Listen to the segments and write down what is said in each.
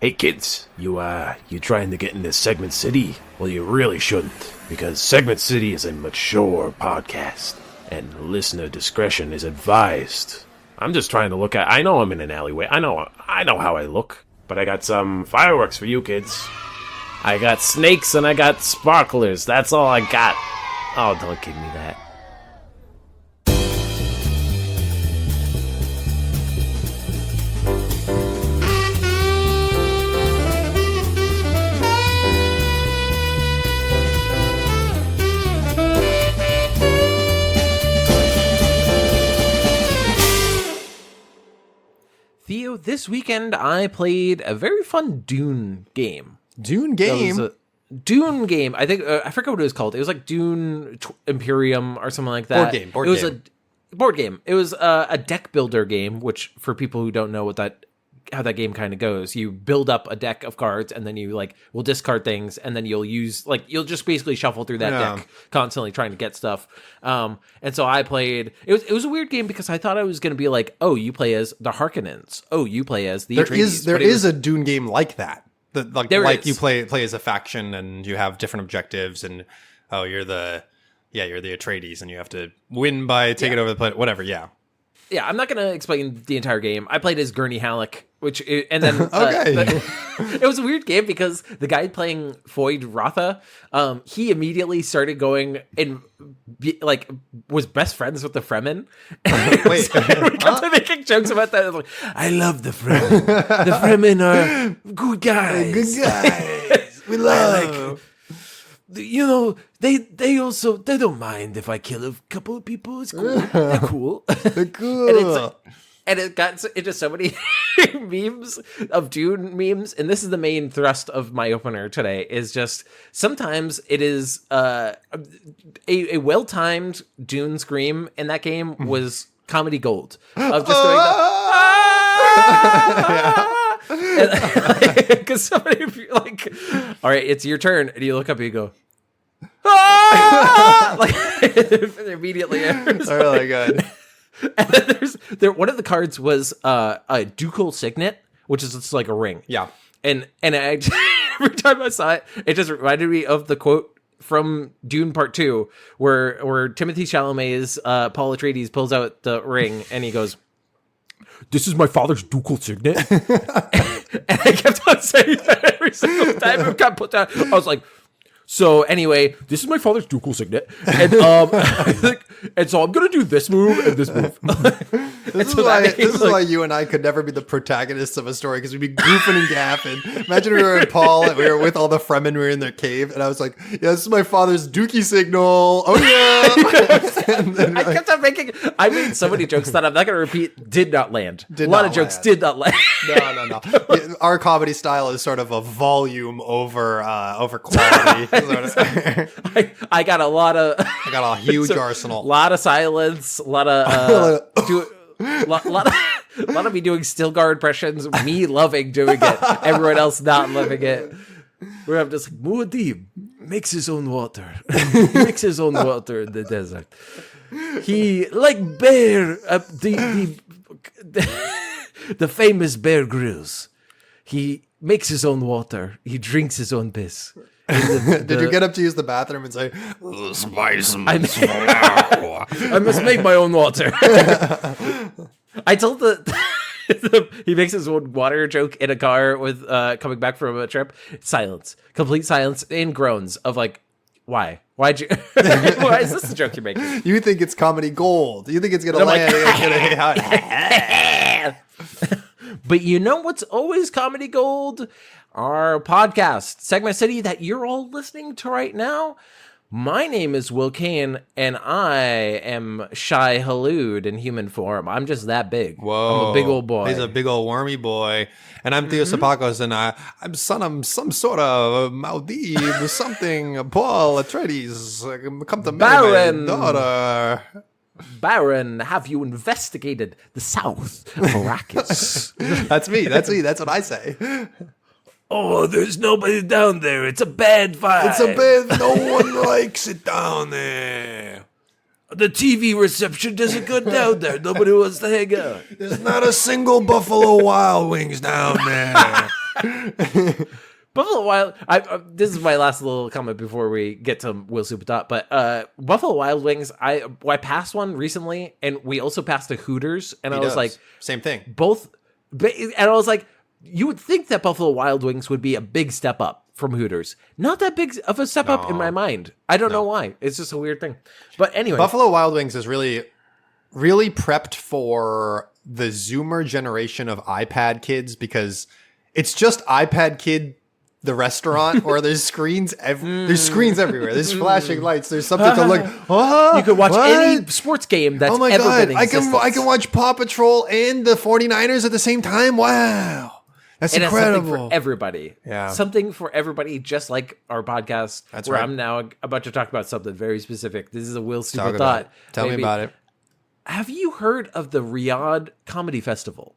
Hey kids, you trying to get into Segment City? Well, you really shouldn't, because Segment City is a mature podcast, and listener discretion is advised. I'm just trying to look at... I know I'm in an alleyway. I know how I look, but I got some fireworks for you kids. I got snakes and I got sparklers. That's all I got. Oh, don't give me that. Theo, this weekend I played a very fun Dune game. Dune game? Dune game. I think, I forgot what it was called. It was like Dune Imperium or something like that. Board game. A board game. It was a deck builder game, which for people who don't know how that game kind of goes, you build up a deck of cards and then you will discard things and then you'll just basically shuffle through that deck constantly trying to get stuff. And so I played, it was a weird game because I thought I was going to be like, oh, you play as the Harkonnens. Oh, you play as the Atreides. There is a Dune game like that. You play as a faction and you have different objectives and you're the Atreides and you have to win by taking over the planet, whatever. Yeah, I'm not going to explain the entire game. I played as Gurney Halleck, and then okay. It was a weird game because the guy playing Foyd Rotha, he immediately started going and was best friends with the Fremen. Wait, we kept making jokes about that. I was like, I love the Fremen. The Fremen are good guys. Good guys. We love. They don't mind if I kill a couple of people. It's cool. They're cool. They're cool. And it got into so many memes of Dune memes. And this is the main thrust of my opener today, is just sometimes it is a well-timed Dune scream in that game was comedy gold. Of just doing the... Because somebody all right, it's your turn. And you look up and you go... immediately. Oh my god! And then one of the cards was a ducal signet, which is just like a ring. Yeah. And every time I saw it, it just reminded me of the quote from Dune Part 2, where Timothée Chalamet's Paul Atreides pulls out the ring and he goes, "This is my father's ducal signet." And I kept on saying that every single time it got put down. I was like, so anyway, this is my father's ducal signet, and and so I'm gonna do this move and this move. This is why you and I could never be the protagonists of a story, because we'd be goofing and gaffing. Imagine we were in Paul and we were with all the Fremen, we were in their cave, and I was like, "Yeah, this is my father's dookie signal." Oh yeah! And then I made so many jokes that I'm not gonna repeat. Did not land. A lot of jokes did not land. No. Our comedy style is sort of a volume over quality. I got a lot of... I got a huge arsenal. A lot of silence, a lot of... a lot of me doing Stilgar impressions, me loving doing it, everyone else not loving it. Where I'm just like, Muad'Dib makes his own water. He makes his own water in the desert. He, like Bear, the famous Bear Grylls, he makes his own water. He drinks his own piss. Did you get up to use the bathroom and say, "Spice I must make my own water"? I told he makes his own water joke in a car with coming back from a trip. Silence, complete silence, and groans of like, why? Why'd you? Why is this the joke you're making? You think it's comedy gold? You think it's gonna land? But you know what's always comedy gold? Our podcast, Segment City, that you're all listening to right now. My name is Will Kane, and I am Shai Halud in human form. I'm just that big. Whoa. I'm a big old boy. He's a big old wormy boy. And I'm Theo Sapakos, and I'm son of some sort of Maldiv, something, Paul Atreides, come to marry my daughter. Baron, have you investigated the South Arrakis? That's me. That's what I say. Oh, there's nobody down there. It's a bad vibe. No one likes it down there. The TV reception doesn't go down there. Nobody wants to hang out. There's not a single Buffalo Wild Wings down there. Buffalo Wild. This is my last little comment before we get to Will Super Dot. But Buffalo Wild Wings. I passed one recently, and we also passed a Hooters, and I was like, same thing. Both, and I was like, you would think that Buffalo Wild Wings would be a big step up from Hooters. Not that big of a step up in my mind. I don't know why. It's just a weird thing. But anyway, Buffalo Wild Wings is really, really prepped for the Zoomer generation of iPad kids, because it's just iPad Kid, the restaurant, or there's screens. There's screens everywhere. There's flashing lights. There's something to look. You could watch any sports game that's ever been in existence. I can watch Paw Patrol and the 49ers at the same time. Wow. That's incredible. Something for everybody. Yeah. Something for everybody, just like our podcast. That's where right. I'm now about to talk about something very specific. This is a Will Stupid Talk about Thought. it. Tell me about it. Have you heard of the Riyadh Comedy Festival?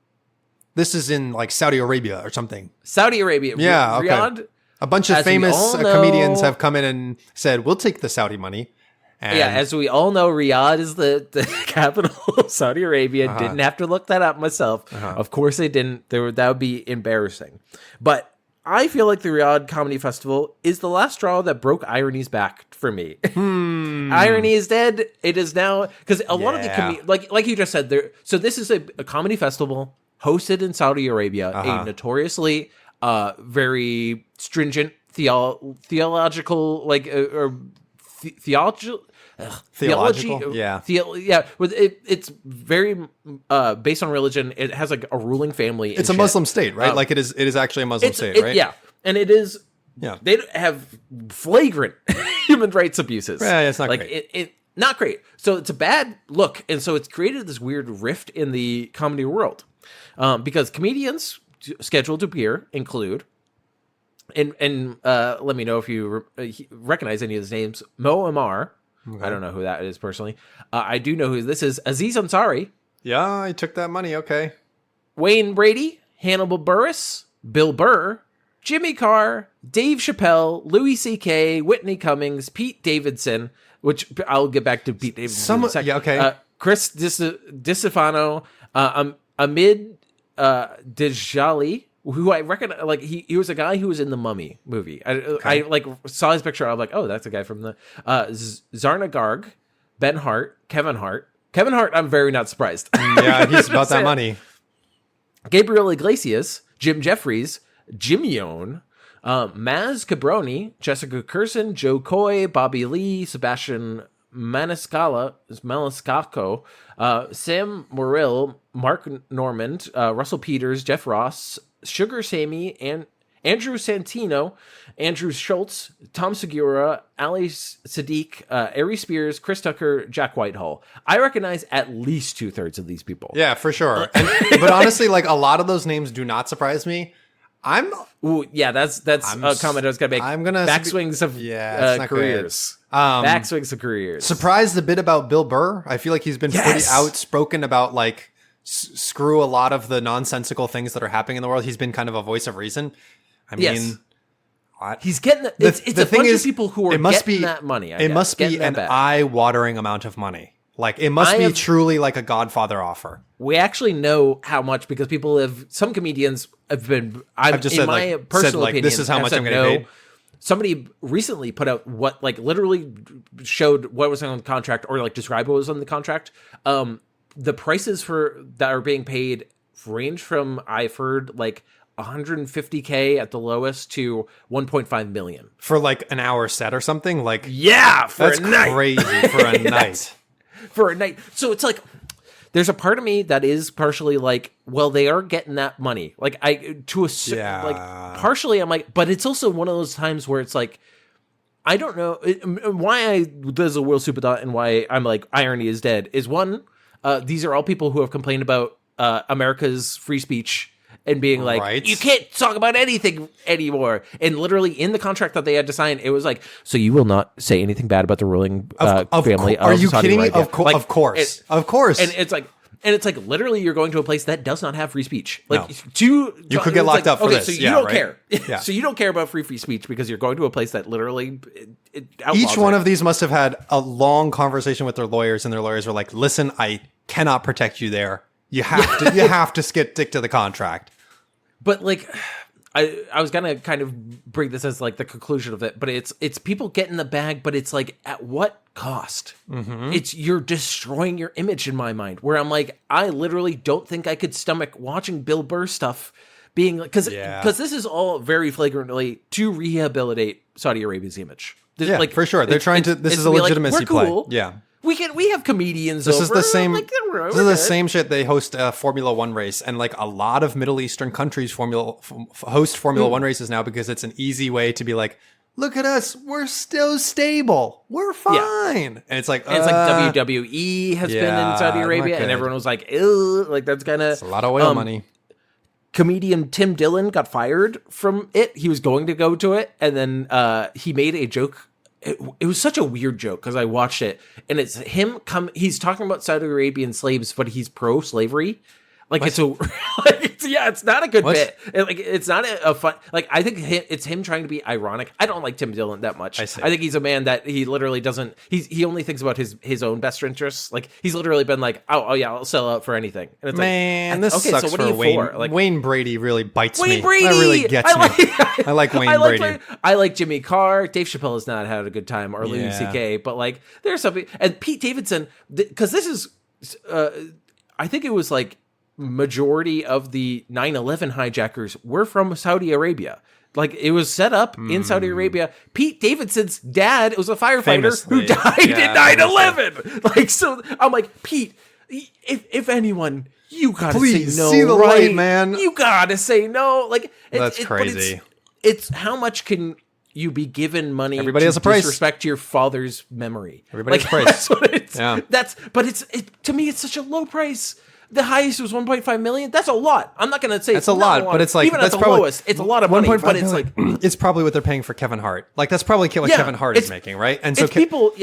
This is in like Saudi Arabia or something. Saudi Arabia. Yeah, okay. Riyadh. A bunch of famous comedians have come in and said, we'll take the Saudi money. And yeah, as we all know, Riyadh is the capital of Saudi Arabia. Didn't have to look that up myself. Of course I didn't. That would be embarrassing. But I feel like the Riyadh Comedy Festival is the last straw that broke irony's back for me. Irony is dead. It is now, because a lot of the like you just said there. So this is a comedy festival hosted in Saudi Arabia, a notoriously very stringent theological theology. It's very based on religion. It has like a ruling family. It's a Muslim state, right? Like it is actually a Muslim state, right? Yeah, and it is. Yeah, they have flagrant human rights abuses. Yeah, it's not like great. It not great. So it's a bad look, and so it's created this weird rift in the comedy world because comedians scheduled to appear include. And let me know if you recognize any of these names. Mo Ammar. Okay. I don't know who that is personally. I do know who this is. Aziz Ansari. Yeah, I took that money. Okay. Wayne Brady, Hannibal Buress, Bill Burr, Jimmy Carr, Dave Chappelle, Louis C.K., Whitney Cummings, Pete Davidson, which I'll get back to Pete Davidson in a second. Yeah, okay. Chris DiStefano, Amid Djali, who I reckon, like he was a guy who was in the Mummy movie. I like saw his picture. I'm like, oh, that's a guy from the Zarna Garg, Ben Hart, Kevin Hart. Kevin Hart, I'm very not surprised. Yeah, he's about that money. Gabriel Iglesias, Jim Jeffries, Jim Yone, Maz Cabroni, Jessica Curson, Joe Coy, Bobby Lee, Sebastian Maniscalco, Sam Morrill, Mark Normand, Russell Peters, Jeff Ross, Sugar Sammy, and Andrew Santino, Andrew Schultz, Tom Segura, Ali Sadiq, Ari Spears, Chris Tucker, Jack Whitehall. I recognize at least 2/3 of these people. Yeah, for sure. But honestly, like a lot of those names do not surprise me. That's a comment I was gonna make. I'm gonna backswings of careers. Backswings of careers. Surprised a bit about Bill Burr. I feel like he's been pretty outspoken about like screw a lot of the nonsensical things that are happening in the world. He's been kind of a voice of reason. I mean, he's getting it's a bunch of people who are getting that money. It must be an eye-watering amount of money. Like it must be truly like a Godfather offer. We actually know how much because some comedians have been. I've just said, my personal opinion, this is how much I'm going to pay. Somebody recently put out what like literally showed what was on the contract or like described what was on the contract. The prices that are being paid range from, I've heard, like $150K at the lowest to $1.5 million for like an hour set or something. Like that's a night. Crazy for a night. For a night. So it's like there's a part of me that is partially like, well, they are getting that money. Like partially I'm like, but it's also one of those times where it's like, I don't know why there's a Will Super Dot and why I'm like irony is dead is one. These are all people who have complained about America's free speech and being like, you can't talk about anything anymore. And literally in the contract that they had to sign, it was like, so you will not say anything bad about the ruling family. Are you Saudi kidding me? Arabia. Of course. Of course. And it's like literally you're going to a place that does not have free speech. Like you could get locked up for this. So you don't care. Yeah. So you don't care about free speech because you're going to a place that literally each one of these must have had a long conversation with their lawyers, and their lawyers were like, listen, I cannot protect you there. You have to stick to the contract. But like, I was gonna kind of bring this as like the conclusion of it, but it's people get in the bag, but it's like at what cost? It's you're destroying your image in my mind. Where I'm like, I literally don't think I could stomach watching Bill Burr stuff, being like, because this is all very flagrantly to rehabilitate Saudi Arabia's image. Yeah, like, for sure. They're trying to. This is a legitimacy like, we're cool. play. Yeah. We have comedians. This over. is the same. Like, this is the same shit. They host a Formula One race, and like a lot of Middle Eastern countries host Formula One races now because it's an easy way to be like, look at us, we're still stable, we're fine. And it's like WWE has been in Saudi Arabia, and everyone was like, ew, like that's kind of a lot of oil money. Comedian Tim Dillon got fired from it. He was going to go to it, and then he made a joke. It was such a weird joke because I watched it, and it's him he's talking about Saudi Arabian slaves, but he's pro-slavery. Like what? It's not a good bit. It's not a fun. Like I think it's him trying to be ironic. I don't like Tim Dillon that much. I think he's a man that he literally doesn't. He only thinks about his own best interests. Like he's literally been like, oh yeah, I'll sell out for anything. And it's man, this sucks so what for Wayne. Like Wayne Brady really bites me. Brady, that really gets me. I like Wayne Brady. I like Jimmy Carr. Dave Chappelle has not had a good time, or Louis C.K. But like there's something, and Pete Davidson, because this is, I think it was like. Majority of the 9/11 hijackers were from Saudi Arabia. Like it was set up in Saudi Arabia. Pete Davidson's dad was a firefighter who died in 9/11. Like, so I'm like, Pete, if anyone, you gotta please say no. See the right? light, man. You gotta say no. Like that's crazy. It's how much can you be given money? Everybody to has a price. Disrespect your father's memory. Everybody has a price. That's what it's. To me, it's such a low price. The highest was 1.5 million. That's a lot. I'm not going to say that's a lot, but it's like even that's at the probably, lowest, it's a lot of money. But it's like it's probably what they're paying for Kevin Hart. Like that's probably what Kevin Hart is making, right? And so people,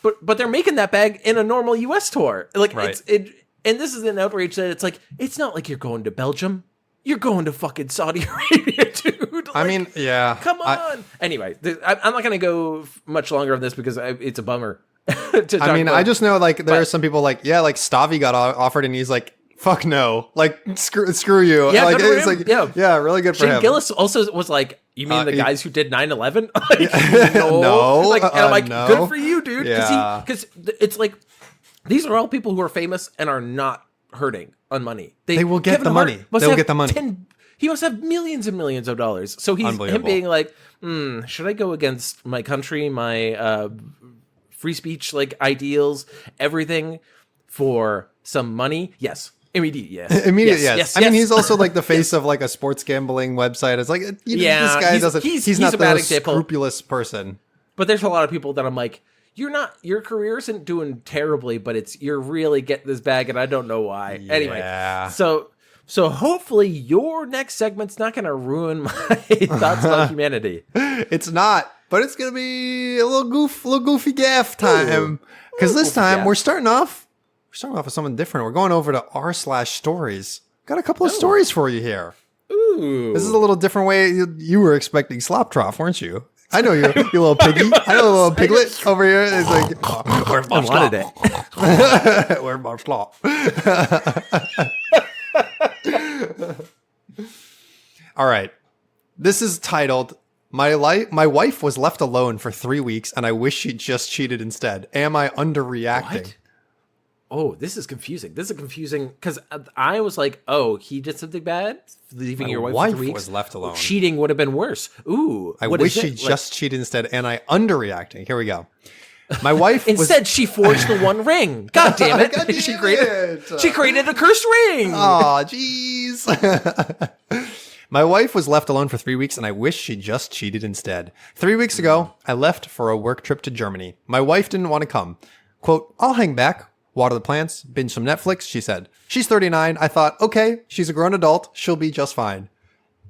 but they're making that bag in a normal U.S. tour. Like and this is an outrage that it's like it's not like you're going to Belgium. You're going to fucking Saudi Arabia, dude. Like, I mean, yeah. Come on. Anyway, I'm not going to go much longer on this because it's a bummer. I mean, I just know like there are some people like like Stavi got offered and he's like fuck no, like screw you. Yeah, like it's like really good for him. Shane Gillis also was like, you mean the guys who did 9/11? Like, no, like, and I'm like, no. good for you, dude. Because it's like these are all people who are famous and are not hurting on money. They will get the money. They will get the money. He must have millions and millions of dollars. So he's him being like, should I go against my country, my free speech like ideals, everything for some money? Yes. Immediate yes. I mean, he's also like the face of like a sports gambling website. It's like, this guy doesn't. He's not the most scrupulous person. But there's a lot of people that I'm like, your career isn't doing terribly, but you're really getting this bag, and I don't know why. Yeah. Anyway, so hopefully your next segment's not going to ruin my thoughts about humanity. It's not. But it's gonna be a little goofy gaff time, because this time we're starting off with something different. We're going over to r/stories. Got a couple of stories for you here. Ooh, this is a little different way. You were expecting slop trough, weren't you? I know you little piggy. I know a little piglet over here. It's like, where's my slop? Where's my slop? All right, this is titled. My wife was left alone for 3 weeks, and I wish she'd just cheated instead. Am I underreacting? What? Oh, this is confusing. This is confusing because I was like, "Oh, he did something bad, leaving your wife for 3 weeks." Was left alone. Cheating would have been worse. Ooh, I wish she just cheated instead. And I underreacting. Here we go. My wife instead she forged the one ring. God damn it! God damn she created a cursed ring. Oh, jeez. My wife was left alone for 3 weeks, and I wish she just cheated instead. 3 weeks ago, I left for a work trip to Germany. My wife didn't want to come. Quote, I'll hang back, water the plants, binge some Netflix, she said. She's 39. I thought, okay, she's a grown adult. She'll be just fine.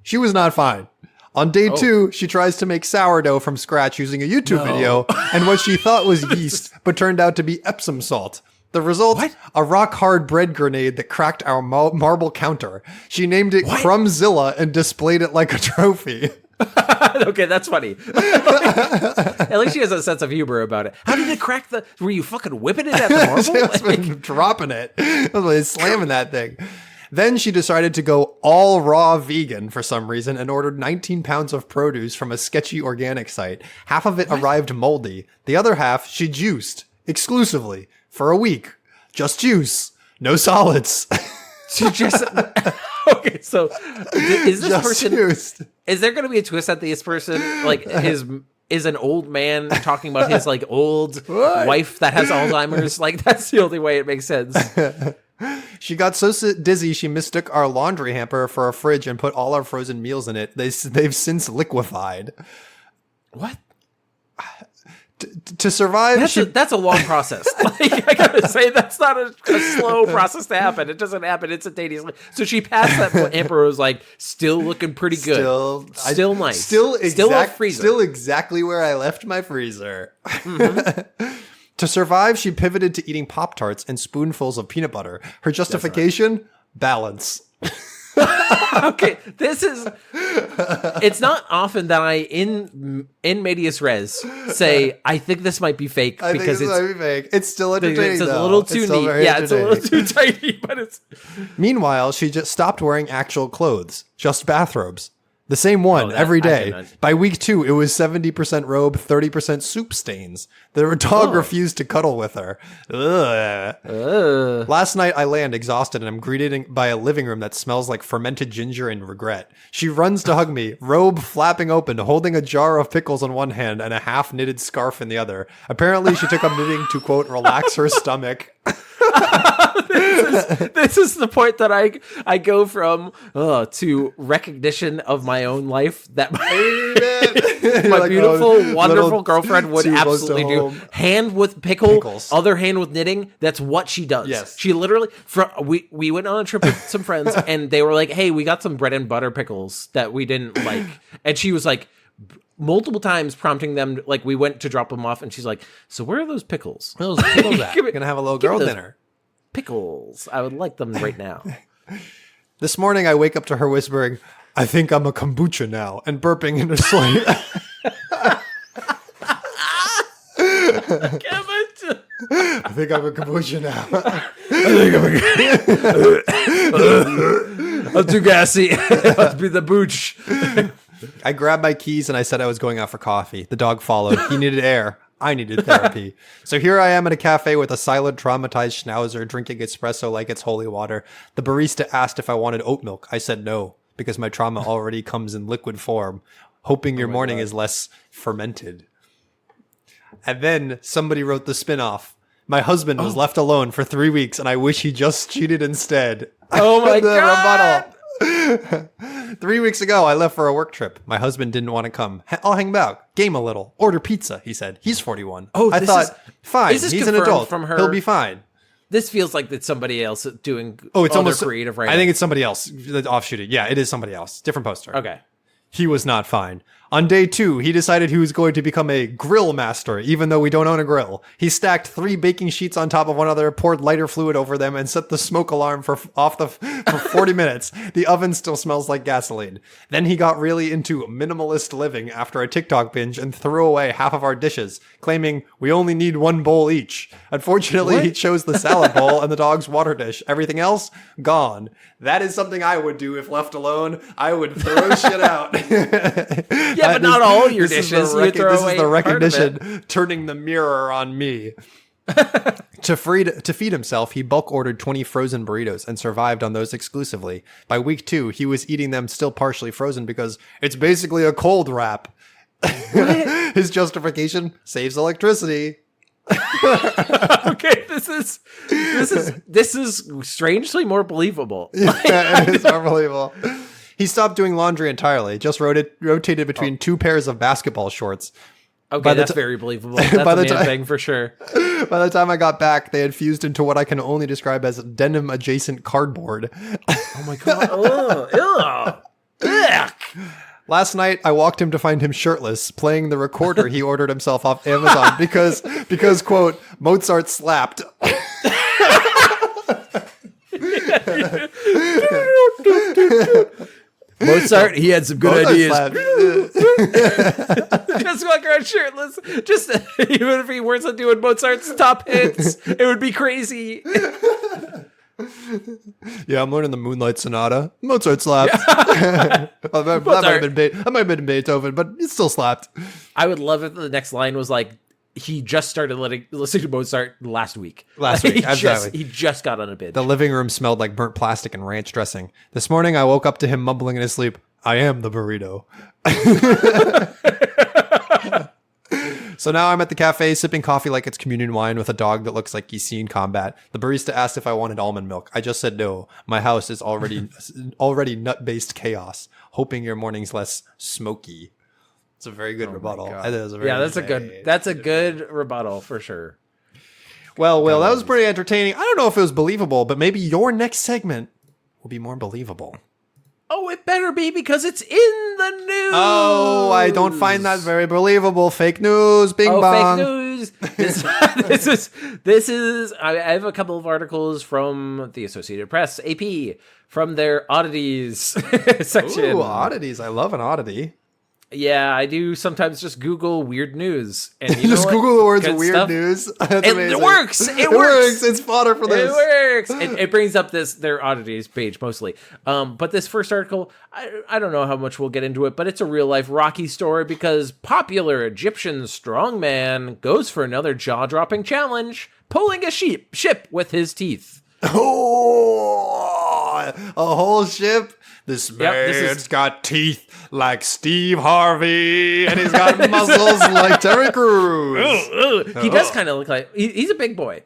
She was not fine. On day 2, she tries to make sourdough from scratch using a YouTube video, and what she thought was yeast, but turned out to be Epsom salt. The result, a rock-hard bread grenade that cracked our marble counter. She named it Crumbzilla and displayed it like a trophy. Okay, that's funny. At least she has a sense of humor about it. How did it crack were you fucking whipping it at the marble? Been dropping it. Slamming that thing. Then she decided to go all raw vegan for some reason and ordered 19 pounds of produce from a sketchy organic site. Half of it arrived moldy. The other half she juiced exclusively for a week. Just juice. No solids. She just okay. So is this Just person? juiced. Is there going to be a twist that this person like is an old man talking about his like old wife that has Alzheimer's? Like that's the only way it makes sense. She got so dizzy she mistook our laundry hamper for a fridge and put all our frozen meals in it. They've since liquefied. What? To survive, That's a long process. Like, I gotta say, that's not a slow process to happen. It doesn't happen instantaneously. So she passed that hamper, was like, still looking pretty good. Still nice. Still a freezer. Still exactly where I left my freezer. Mm-hmm. To survive, she pivoted to eating Pop-Tarts and spoonfuls of peanut butter. Her justification? Balance. Okay, it's not often that I in medias res say I think this might be fake because it's still entertaining. It's a little too neat. Yeah, it's a little too tiny, but it's. Meanwhile, she just stopped wearing actual clothes, just bathrobes. The same one every day. By week 2, it was 70% robe, 30% soup stains. The dog refused to cuddle with her. Ugh. Last night, I land exhausted and I'm greeted by a living room that smells like fermented ginger and regret. She runs to hug me, robe flapping open, holding a jar of pickles in one hand and a half-knitted scarf in the other. Apparently, she took up knitting to, quote, relax her stomach. This is the point that I go from to recognition of my own life that my like, beautiful, wonderful girlfriend would absolutely do. Hand with pickles, other hand with knitting. That's what she does. Yes. She literally, we went on a trip with some friends and they were like, hey, we got some bread and butter pickles that we didn't like. And she was like, multiple times prompting them, like we went to drop them off and she's like, so where are those pickles? Where are those pickles at? We're gonna have a little girl dinner. Pickles. I would like them right now. This morning I wake up to her whispering, I think I'm a kombucha now, and burping in her sleep. I think I'm a kombucha now. I'm too gassy. I'll be the booch. I grabbed my keys and I said I was going out for coffee. The dog followed. He needed air. I needed therapy. So here I am in a cafe with a silent, traumatized schnauzer drinking espresso like it's holy water. The barista asked if I wanted oat milk. I said no, because my trauma already comes in liquid form, hoping your morning is less fermented. And then somebody wrote the spinoff. My husband was left alone for 3 weeks, and I wish he just cheated instead. Oh my God. Rebuttal. 3 weeks ago, I left for a work trip. My husband didn't want to come. I'll hang back, game a little, order pizza, he said. He's 41. I thought, fine, he's an adult. From her, he'll be fine. This feels like it's somebody else doing it's almost creative right I now. think it's somebody else that offshooted. Yeah, it is somebody else. Different poster. Okay. He was not fine. On day 2, he decided he was going to become a grill master, even though we don't own a grill. He stacked 3 baking sheets on top of one another, poured lighter fluid over them, and set the smoke alarm for 40 minutes. The oven still smells like gasoline. Then he got really into minimalist living after a TikTok binge and threw away half of our dishes, claiming we only need 1 bowl each. Unfortunately, he chose the salad bowl and the dog's water dish. Everything else, gone. That is something I would do if left alone. I would throw shit out. Yeah, but not all your dishes. This is the recognition turning the mirror on me. To feed himself, he bulk ordered 20 frozen burritos and survived on those exclusively. By week 2, he was eating them still partially frozen because it's basically a cold wrap. His justification: saves electricity. Okay, this is strangely more believable. Yeah, it is more believable. He stopped doing laundry entirely, just rotated between 2 pairs of basketball shorts. Okay, that's very believable. That's a man thing for sure. By the time I got back, they had fused into what I can only describe as denim-adjacent cardboard. Oh my God. Ugh. Last night, I walked him to find him shirtless, playing the recorder he ordered himself off Amazon because quote, Mozart slapped. Mozart, he had some good ideas. Just walk around shirtless. Just even if he wasn't doing Mozart's top hits, it would be crazy. Yeah, I'm learning the Moonlight Sonata. Mozart slapped. that might have been Beethoven, but it still slapped. I would love if the next line was like, he just started listening to Mozart last week. Exactly. He just got on a binge. The living room smelled like burnt plastic and ranch dressing. This morning, I woke up to him mumbling in his sleep, "I am the burrito." So now I'm at the cafe sipping coffee like it's communion wine with a dog that looks like he's seen combat. The barista asked if I wanted almond milk. I just said no. My house is already nut-based chaos. Hoping your morning's less smoky. It's a very good rebuttal. That's a good rebuttal for sure. Well, Will, that was pretty entertaining. I don't know if it was believable, but maybe your next segment will be more believable. Oh, it better be because it's in the news. Oh, I don't find that very believable. Fake news. Bing bong. Fake news. This is. I have a couple of articles from the Associated Press, AP, from their oddities section. Ooh, oddities. I love an oddity. Yeah, I do sometimes just Google weird news. And you just know Google the words Good weird stuff. news. That's amazing. It works. It works. It's fodder for this. It works. It brings up their oddities page mostly. But this first article, I don't know how much we'll get into it, but it's a real life Rocky story because popular Egyptian strongman goes for another jaw-dropping challenge, pulling a ship with his teeth. Oh, a whole ship. This man's got teeth like Steve Harvey, and he's got muscles like Terry Crews. He does kind of look like he's a big boy,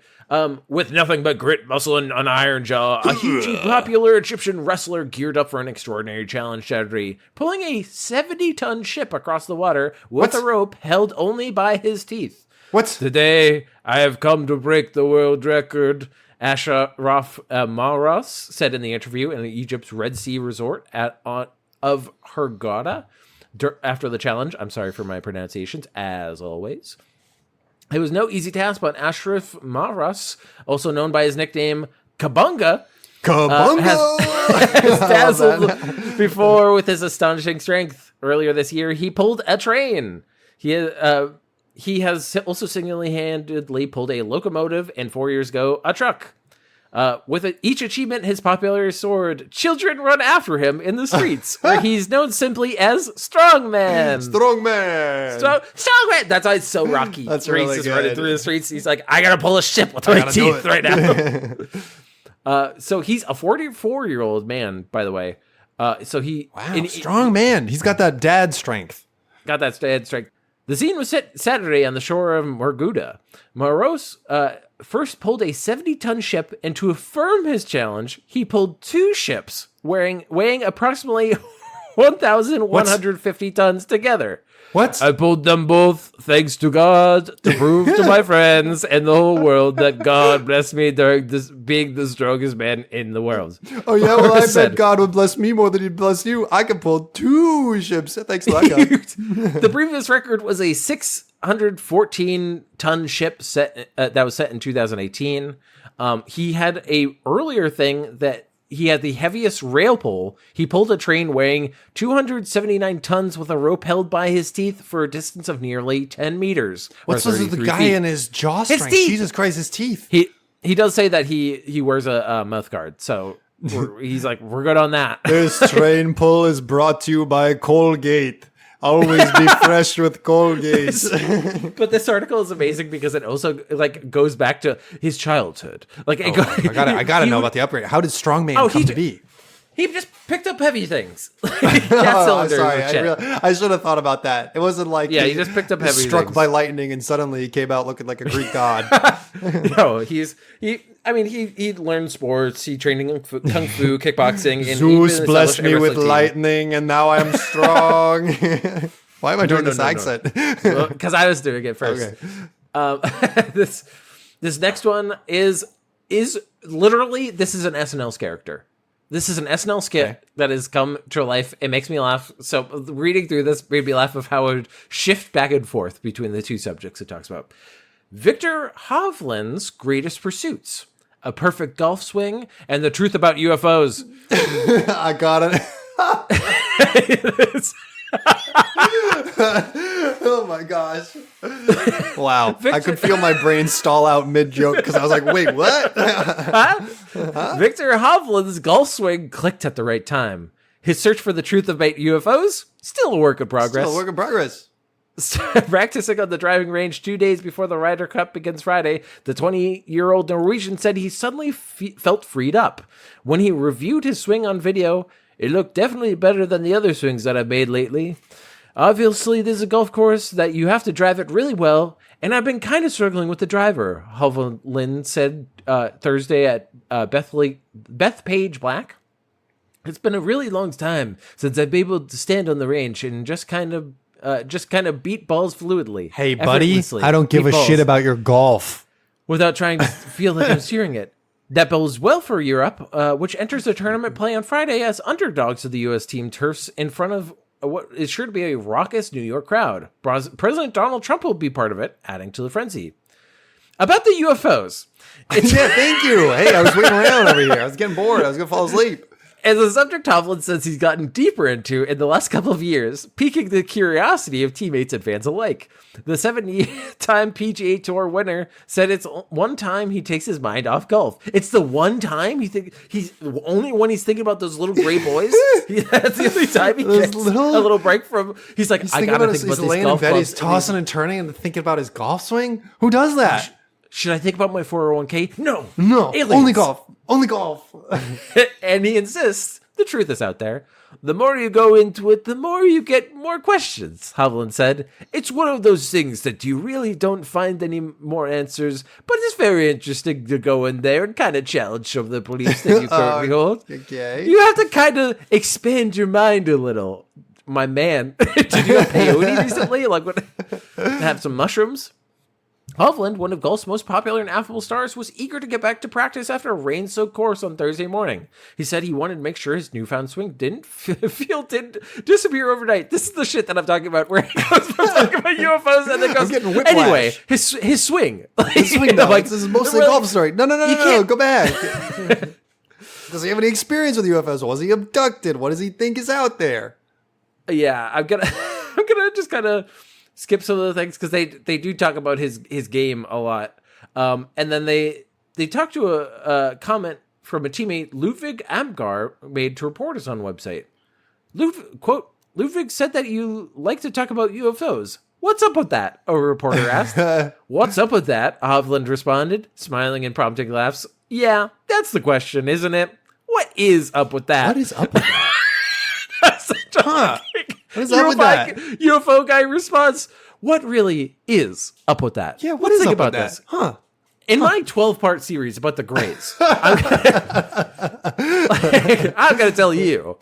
with nothing but grit, muscle, and an iron jaw. A hugely popular Egyptian wrestler geared up for an extraordinary challenge Saturday, pulling a 70-ton ship across the water with a rope held only by his teeth. Today, I have come to break the world record. Ashraf Maras said in the interview in Egypt's Red Sea resort of Hurghada after the challenge. I'm sorry for my pronunciations, as always. It was no easy task, but Ashraf Maras, also known by his nickname Kabunga, has dazzled before with his astonishing strength. Earlier this year, he pulled a train. He has also single-handedly pulled a locomotive, and 4 years ago, a truck. With each achievement, his popularity soared. Children run after him in the streets, where he's known simply as Strongman. Strongman! That's why it's so Rocky. That's really good. Running through the streets. He's like, I gotta pull a ship with my teeth right now. So he's a 44-year-old man, by the way. Strong man. He's got that dad strength. The scene was set Saturday on the shore of Morguda. Moros first pulled a 70-ton ship, and to affirm his challenge, he pulled two ships weighing approximately 1,150 tons together. What? I pulled them both, thanks to God, to prove to my friends and the whole world that God blessed me during this being the strongest man in the world. Oh, yeah? Well, I bet God would bless me more than he'd bless you. I could pull two ships. Thanks to that God. The previous record was a 614-ton ship that was set in 2018. He had a earlier thing that he had the heaviest rail pull. He pulled a train weighing 279 tons with a rope held by his teeth for a distance of nearly 10 meters. What's with the guy in his jaw strength? Jesus Christ, his teeth. He does say that he wears a mouth guard, so he's like, we're good on that. This train pull is brought to you by Colgate. Always be fresh with Colgate. But this article is amazing because it also goes back to his childhood. I gotta know about the upgrade. How did Strongman come to be? He just picked up heavy things. Cylinders. Sorry, I should have thought about that. It wasn't like he just picked up heavy things. Struck by lightning and suddenly he came out looking like a Greek god. No, he learned sports. He trained in kung fu, kickboxing. And Zeus blessed me with lightning, and now I'm strong. Why am I doing this accent? Because I was doing it first. Okay. This next one is literally, this is an SNL character. This is an SNL skit that has come to life. It makes me laugh. So reading through this made me laugh of how it would shift back and forth between the two subjects it talks about. Viktor Hovland's greatest pursuits: a perfect golf swing and the truth about UFOs. I got it. Oh my gosh. Wow. I could feel my brain stall out mid-joke because I was like, wait, what? Viktor Hovland's golf swing clicked at the right time. His search for the truth about UFOs, still a work in progress. Still a work in progress. Practicing on the driving range 2 days before the Ryder Cup begins Friday, the 20-year-old Norwegian said he suddenly felt freed up. When he reviewed his swing on video, it looked definitely better than the other swings that I've made lately. Obviously, this is a golf course that you have to drive it really well, and I've been kind of struggling with the driver, Hovland said Thursday at Bethpage Black. It's been a really long time since I've been able to stand on the range and just kind of beat balls fluidly. Hey, buddy, I don't give a shit about your golf. Without trying to feel like I'm steering it. That bodes well for Europe, which enters the tournament play on Friday as underdogs of the U.S. team turfs in front of what is sure to be a raucous New York crowd. President Donald Trump will be part of it, adding to the frenzy. About the UFOs. Yeah, thank you. Hey, I was waiting around over here. I was getting bored. I was going to fall asleep. And the subject Hovland says he's gotten deeper into in the last couple of years, piquing the curiosity of teammates and fans alike. The 7-time PGA Tour winner said it's one time he takes his mind off golf. It's the one time he's only when he's thinking about those little gray boys. That's the only time he gets a little break from. He's like, I gotta think about these golf clubs. He's tossing and turning and thinking about his golf swing. Who does that? Should I think about my 401k? No. Aliens. Only golf. And he insists the truth is out there. The more you go into it, the more you get more questions, Hovland said. It's one of those things that you really don't find any more answers, but it's very interesting to go in there and kind of challenge some of the beliefs that you currently hold. Okay. You have to kind of expand your mind a little. My man, did you have peyote recently? Like, what? Have some mushrooms? Hovland, one of golf's most popular and affable stars, was eager to get back to practice after a rain-soaked course on Thursday morning. He said he wanted to make sure his newfound swing didn't disappear overnight. This is the shit that I'm talking about, where he goes from talking about UFOs and then goes, anyway, his swing. His swing, though. This is mostly a golf story. No, go back. Does he have any experience with UFOs? Was he abducted? What does he think is out there? Yeah, I'm gonna just kind of skip some of the things because they do talk about his game a lot, and then they talk to a comment from a teammate Ludwig Amgar made to Reporters on website. Ludwig said that you like to talk about UFOs. What's up with that? A reporter asked. What's up with that? Hovland responded, smiling and prompting laughs. Yeah, that's the question, isn't it? What is up with that? What is up with that? What is up with that? UFO guy responds, what really is up with that? Yeah, what is up with that? This? In my 12-part series about the Greys, I'm going to tell you.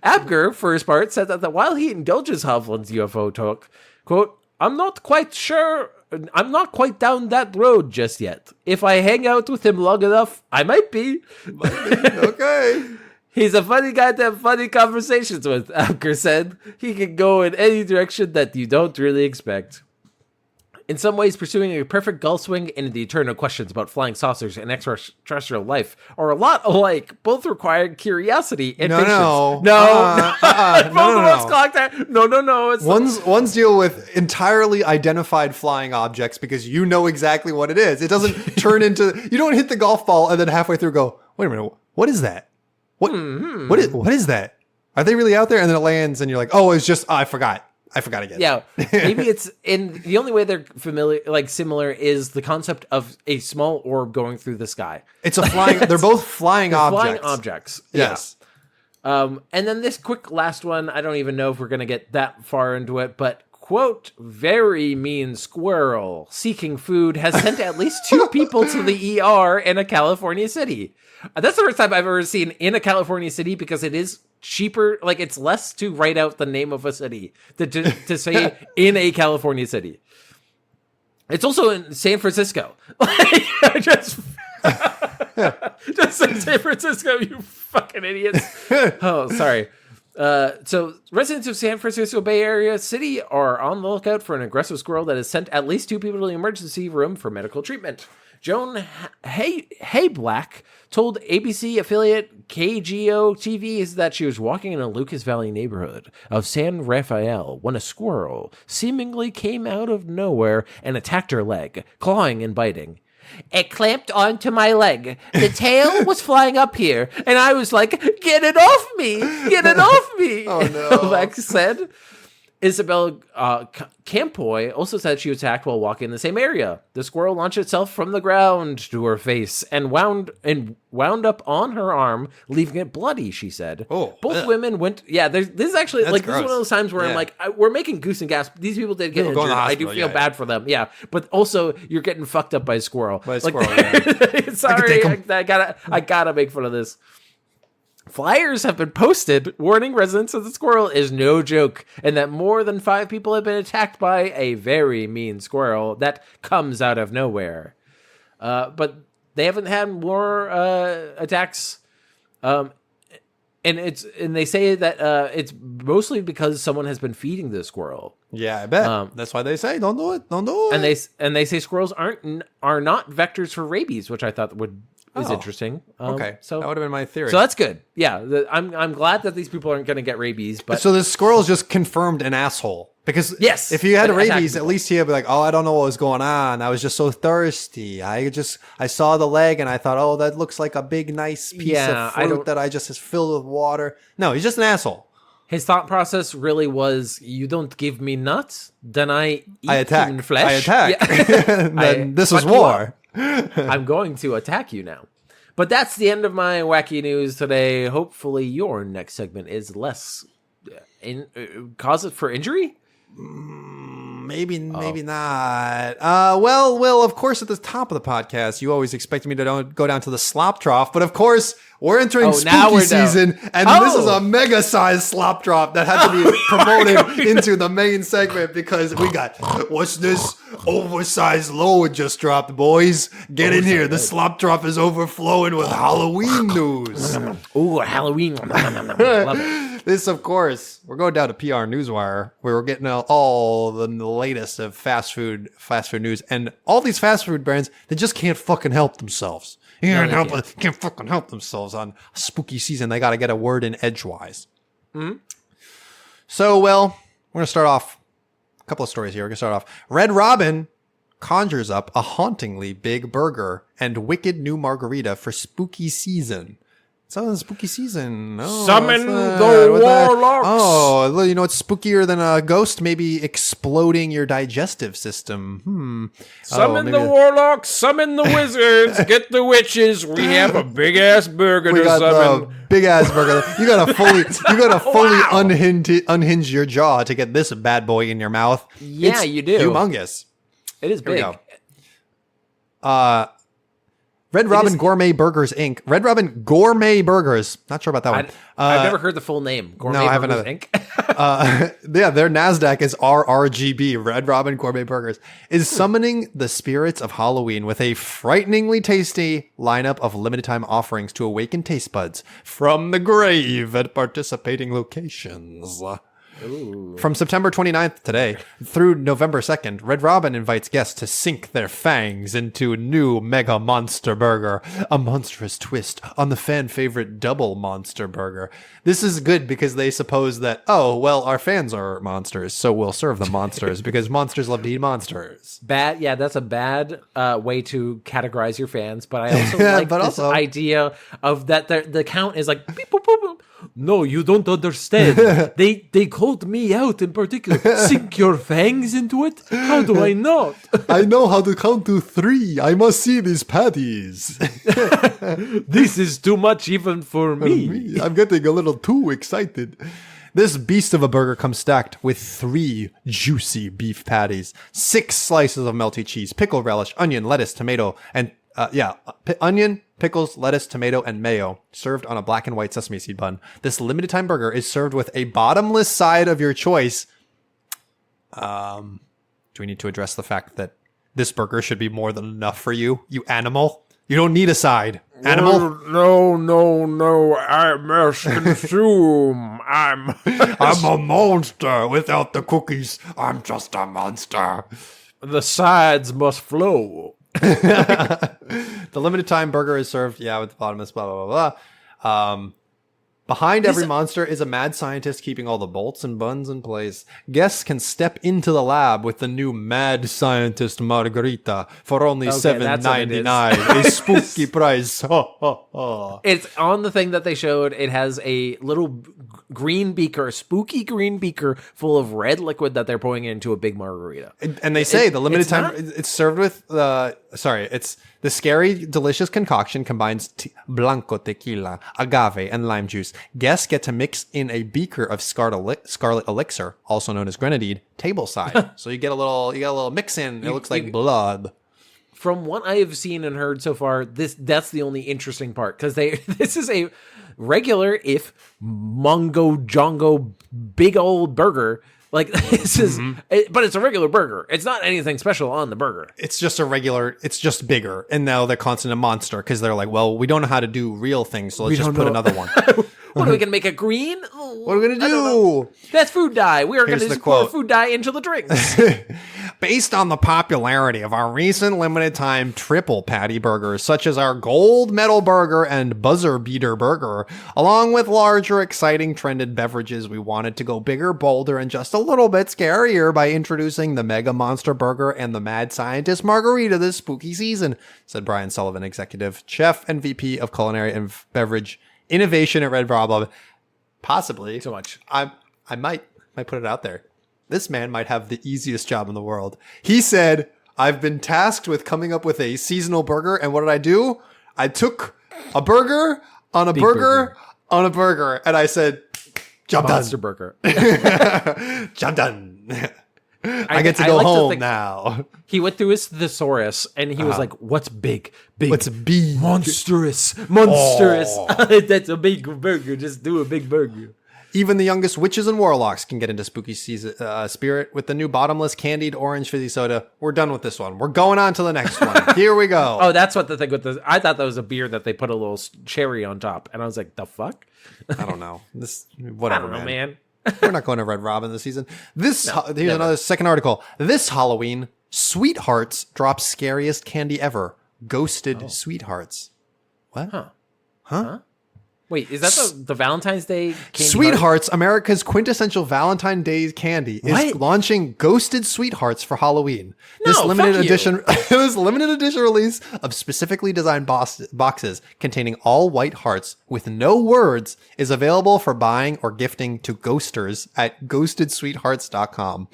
Abger, for his part, said that while he indulges Hovland's UFO talk, quote, I'm not quite down that road just yet. If I hang out with him long enough, I might be. Okay. He's a funny guy to have funny conversations with, Abger said. He can go in any direction that you don't really expect. In some ways, pursuing a perfect golf swing and the eternal questions about flying saucers and extraterrestrial life are a lot alike. Both require curiosity and patience. No. One's deal with entirely identified flying objects because you know exactly what it is. It doesn't turn into... You don't hit the golf ball and then halfway through go, wait a minute, what is that? What is that? Are they really out there? And then it lands and you're like, oh, it's just... I forgot again. Yeah, maybe it's in the only way they're similar is the concept of a small orb going through the sky. It's a flying. They're both flying objects. Flying objects. Yes. Yeah. And then this quick last one. I don't even know if we're gonna get that far into it, but quote, very mean squirrel seeking food has sent at least 2 people to the ER in a California city. That's the first time I've ever seen in a California city because it is cheaper. Like, it's less to write out the name of a city to say in a California city. It's also in San Francisco. Like, just say San Francisco, you fucking idiots. Oh, sorry. So residents of San Francisco Bay Area City are on the lookout for an aggressive squirrel that has sent at least 2 people to the emergency room for medical treatment. Joan Black told ABC affiliate KGO TV that she was walking in a Lucas Valley neighborhood of San Rafael when a squirrel seemingly came out of nowhere and attacked her leg, clawing and biting. It clamped onto my leg. The tail was flying up here, and I was like, get it off me! Get it off me! Oh, no. Lex said. Isabel Campoy also said she was attacked while walking in the same area. The squirrel launched itself from the ground to her face and wound up on her arm, leaving it bloody, she said. Oh, both women went. Yeah, this is actually That's like this is gross. one of those times where I'm like, we're making goose and gas. These people did get injured. I do feel bad for them. Yeah, but also you're getting fucked up by a squirrel. Sorry, I gotta make fun of this. Flyers have been posted warning residents that the squirrel is no joke and that more than 5 people have been attacked by a very mean squirrel that comes out of nowhere. But they haven't had more attacks. And they say that it's mostly because someone has been feeding the squirrel. Yeah, I bet. That's why they say don't do it. Don't do it. And they say squirrels are not vectors for rabies, which I thought is interesting. Okay, so that would have been my theory. So that's good. Yeah, I'm glad that these people aren't going to get rabies. But so the squirrel's just confirmed an asshole because if you had rabies, at least he'd be like, "Oh, I don't know what was going on. I was just so thirsty. I saw the leg and I thought, oh, that looks like a big nice piece of fruit that I just is filled with water." No, he's just an asshole. His thought process really was, you don't give me nuts, then I attack. Human flesh. I attack. Yeah. Then this is war. I'm going to attack you now. But that's the end of my wacky news today. Hopefully your next segment is less cause it for injury? Maybe not. Well, of course, at the top of the podcast, you always expect me to go down to the slop trough, but of course, we're entering spooky season, and this is a mega-sized slop trough that had to be promoted into the main segment because we got, what's this oversized load just dropped, boys? Get in here. The slop trough is overflowing with Halloween news. Ooh, Halloween. Love it. This, of course, we're going down to PR Newswire, where we're getting all the latest of fast food news, and all these fast food brands, they just can't fucking help themselves. Can't fucking help themselves on a spooky season. They got to get a word in edgewise. Mm-hmm. So, well, we're going to start off. A couple of stories here. We're going to start off. Red Robin conjures up a hauntingly big burger and wicked new margarita for spooky season. So spooky season. Oh, summon the warlocks. Oh, you know what's spookier than a ghost? Maybe exploding your digestive system. Summon the warlocks. Summon the wizards. Get the witches. We have a big ass burger to summon. Big ass burger. You gotta fully unhinge your jaw to get this bad boy in your mouth. Yeah, it's you do. Humongous. It is big. Here we go. Red Robin Gourmet Burgers, Inc. Red Robin Gourmet Burgers. Not sure about that one. I've never heard the full name. Gourmet Burgers, Inc. Yeah, their NASDAQ is RRGB, Red Robin Gourmet Burgers, is summoning the spirits of Halloween with a frighteningly tasty lineup of limited time offerings to awaken taste buds from the grave at participating locations. Ooh. From September 29th today through November 2nd, Red Robin invites guests to sink their fangs into new Mega Monster Burger, a monstrous twist on the fan favorite Double Monster Burger. This is good because they suppose that, our fans are monsters, so we'll serve them monsters because monsters love to eat monsters. Bad, yeah, that's a bad way to categorize your fans, but I also like this idea of that the count is like beep, boop, boop, boop. No, you don't understand. They called me out in particular. Sink your fangs into it? How do I not? I know how to count to 3. I must see these patties. This is too much even for me. I'm getting a little too excited. This beast of a burger comes stacked with 3 juicy beef patties, 6 slices of melty cheese, pickle relish, onion, lettuce, tomato, and onion, pickles, lettuce, tomato, and mayo, served on a black and white sesame seed bun. This limited time burger is served with a bottomless side of your choice. Do we need to address the fact that this burger should be more than enough for you, you animal? You don't need a side. Animal? No. I must consume. I'm a monster. Without the cookies, I'm just a monster. The sides must flow. The limited time burger is served, with the bottomless, blah, blah, blah, blah. Behind every monster is a mad scientist keeping all the bolts and buns in place. Guests can step into the lab with the new mad scientist margarita for only $7.99. A spooky price. It's on the thing that they showed. It has a little green beaker, spooky green beaker full of red liquid that they're pouring into a big margarita. And they say the limited time it's served with it's the scary delicious concoction combines blanco tequila, agave, and lime juice. Guests get to mix in a beaker of scarlet elixir, also known as grenadine, tableside. So you get a little mix in. It looks like blood. From what I have seen and heard so far, that's the only interesting part, because this is a regular, if mongo jongo big old burger. Like, this is, but it's a regular burger. It's not anything special on the burger. It's just it's just bigger. And now they're calling it a monster because they're like, well, we don't know how to do real things, so let's just put another one. What are we going to make a green? What are we going to do? That's food dye. We are going to pour food dye into the drinks. Based on the popularity of our recent limited time triple patty burgers, such as our gold medal burger and buzzer beater burger, along with larger, exciting trended beverages, we wanted to go bigger, bolder, and just a little bit scarier by introducing the Mega Monster Burger and the Mad Scientist Margarita this spooky season, said Brian Sullivan, executive chef and VP of culinary and beverage innovation at Red Robin. Possibly. So much. I might put it out there. This man might have the easiest job in the world. He said, I've been tasked with coming up with a seasonal burger. And what did I do? I took a burger on a burger on a burger. And I said, job done. Monster burger. Job done. I get to go home now. He went through his thesaurus and he was like, what's big? Big. What's big? Monstrous. Oh. That's a big burger. Just do a big burger. Even the youngest witches and warlocks can get into spooky spirit with the new bottomless candied orange fizzy soda. We're done with this one. We're going on to the next one. Here we go. Oh, that's what the thing with I thought that was a beer that they put a little cherry on top. And I was like, the fuck? I don't know. Whatever, I don't know, man. We're not going to Red Robin this season. Here's another second article. This Halloween, Sweethearts drops scariest candy ever. Ghosted Sweethearts. What? Huh? Wait, is that the Valentine's Day candy? Sweethearts, America's quintessential Valentine's Day candy, is launching Ghosted Sweethearts for Halloween. This limited edition release of specifically designed boxes containing all white hearts with no words is available for buying or gifting to ghosters at ghostedsweethearts.com.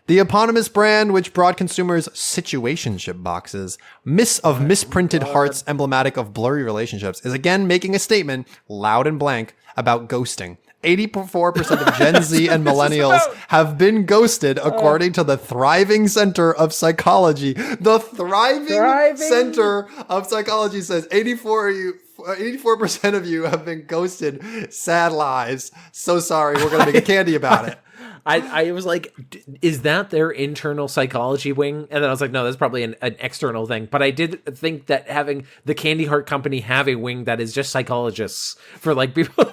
The eponymous brand, which brought consumers situationship boxes, misprinted hearts emblematic of blurry relationships, is again making a statement, loud and blank, about ghosting. 84% of Gen Z and millennials have been ghosted, according to the Thriving Center of Psychology. The Thriving Center of Psychology says 84% of you have been ghosted. Sad lives. So sorry. We're going to make a candy about it. I was like, is that their internal psychology wing? And then I was like, no, that's probably an external thing. But I did think that having the Candy Heart Company have a wing that is just psychologists for like people.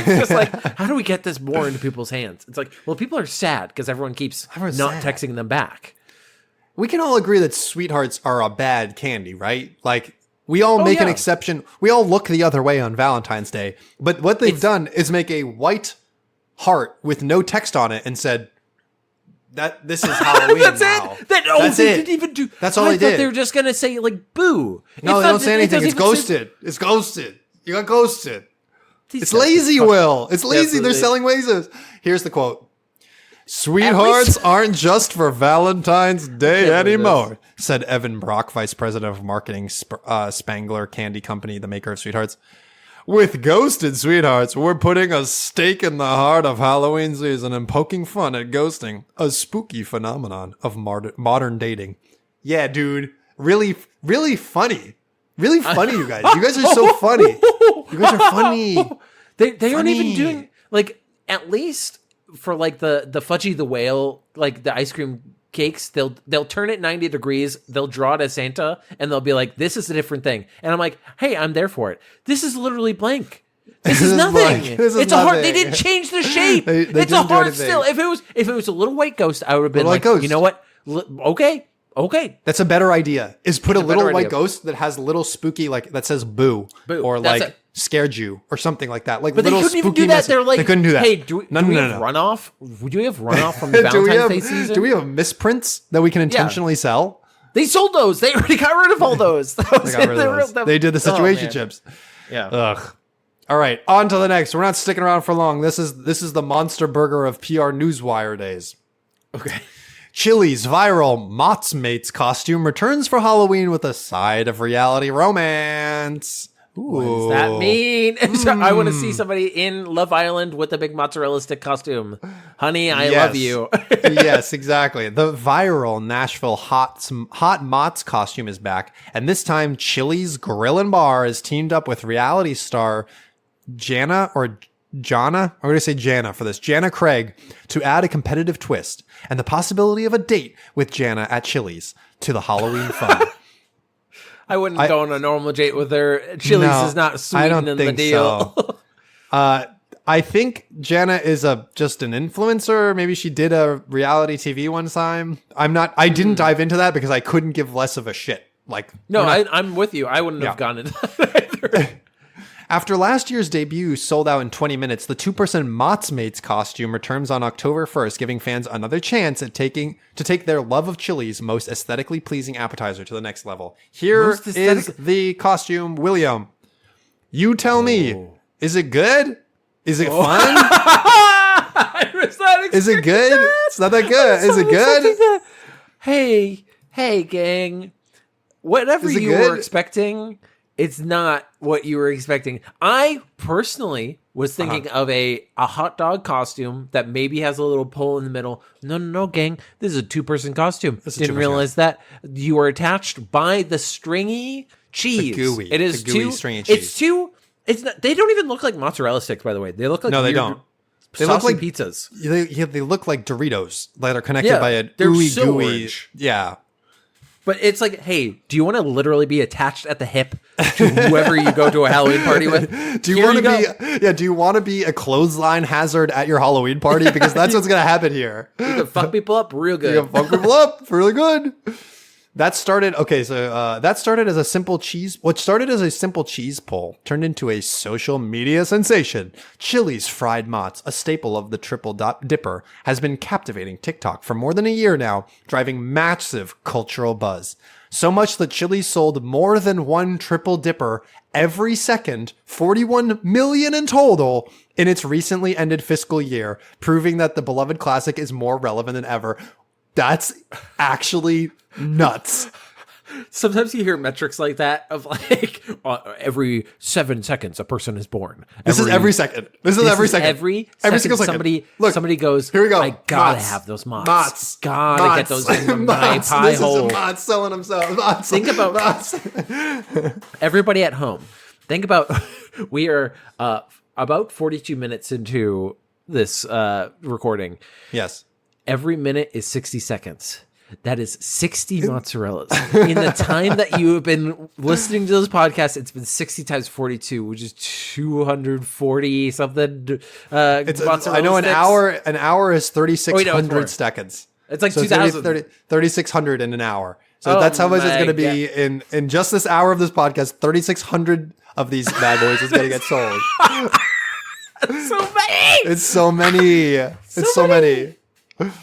Just like, how do we get this more into people's hands? It's like, well, people are sad because everyone keeps texting them back. We can all agree that Sweethearts are a bad candy, right? Like, we all make an exception. We all look the other way on Valentine's Day. But what they've done is make a white heart with no text on it and said that this is Halloween. That's now. It. They didn't even do. That's all they did. They were just gonna say like boo. No, they don't say anything. It's ghosted. It's ghosted. You got ghosted. It's lazy, Will. It's lazy. They're selling lasers. Here's the quote. Sweethearts aren't just for Valentine's Day anymore, said Evan Brock, vice president of marketing, Spangler Candy Company, the maker of Sweethearts. With Ghosted Sweethearts, we're putting a stake in the heart of Halloween season and poking fun at ghosting, a spooky phenomenon of modern dating. Yeah, dude. Really, really funny. Really funny, you guys. You guys are so funny. You guys are funny. They aren't even doing, like, at least for, like, the Fudgy the Whale, like, the ice cream cakes, they'll turn it 90 degrees, they'll draw it as Santa, and they'll be like, this is a different thing. And I'm like, hey, I'm there for it. This is literally blank. This is nothing. It's a heart. They didn't change the shape. It's a heart still. If it was a little white ghost, I would have been like, you know what? Okay. That's a better idea. Is put a little white ghost that has little spooky, like, that says boo. Or like scared you or something like that. Like But they little couldn't even spooky do that. message. They're like, they couldn't do that. Hey, do we No. have runoff? Do we have runoff from the Valentine's Day season? Do we have misprints that we can intentionally sell? They sold those. They already got rid of all those. They got rid of those. They did the situation chips. Yeah. Ugh. All right, on to the next. We're not sticking around for long. This is the monster burger of PR Newswire days. Okay. Chili's viral Mott's Mates costume returns for Halloween with a side of reality romance. Ooh. What does that mean? I want to see somebody in Love Island with a big mozzarella stick costume. Honey, I love you. Yes, exactly. The viral Nashville Hot Mott's costume is back, and this time Chili's Grill and Bar is teamed up with reality star Jana. I'm going to say Jana for this. Jana Craig to add a competitive twist and the possibility of a date with Jana at Chili's to the Halloween fun. I wouldn't go on a normal date with her. Chili's is not sweetening the deal. So. I think Jana is just an influencer. Maybe she did a reality TV one time. I didn't dive into that because I couldn't give less of a shit. I'm with you. I wouldn't have gone into that either. After last year's debut sold out in 20 minutes, the two-person Mott's Mates costume returns on October 1st, giving fans another chance at to take their love of Chili's most aesthetically pleasing appetizer to the next level. Here is the costume, William. You tell me, is it good? Is it fun? Is it good? That. It's not that good. Is it good? Hey, gang. Whatever you were expecting, it's not what you were expecting. I personally was thinking of a hot dog costume that maybe has a little pole in the middle. No, gang. This is a two-person costume. Didn't realize that you were attached by the stringy cheese. The gooey. It is the gooey too. stringy cheese. It's not. They don't even look like mozzarella sticks. By the way, they look like they don't. They look like pizzas. They look like Doritos that are connected by a gooey. Orange. Yeah. But it's like, hey, do you want to literally be attached at the hip to whoever you go to a Halloween party with? Do you want to be a clothesline hazard at your Halloween party? Because that's what's going to happen here. You can fuck people up real good. You can fuck people up really good. That started as a simple cheese. What started as a simple cheese pull turned into a social media sensation. Chili's fried Mott's, a staple of the triple dipper, has been captivating TikTok for more than a year now, driving massive cultural buzz. So much that Chili's sold more than one triple dipper every second, 41 million in total, in its recently ended fiscal year, proving that the beloved classic is more relevant than ever. That's actually nuts. Sometimes you hear metrics like that of like every 7 seconds a person is born. This is every second. This is every second. Every single second. Somebody goes, here we go. I gotta have those Mott's. Gotta get those in my pie hole. Mott's selling themselves. Think about Mott's. Everybody at home. Think about, we are about 42 minutes into this recording. Yes. Every minute is 60 seconds. That is 60 mozzarellas. In the time that you have been listening to this podcast, it's been 60 times 42, which is 240 something mozzarella I know sticks. an hour is 3,600 seconds. It's like 2,000. 3,600 in an hour. So that's how much it's going to be in just this hour of this podcast. 3,600 of these bad boys is going to get sold. So many. It's so many. It's so many.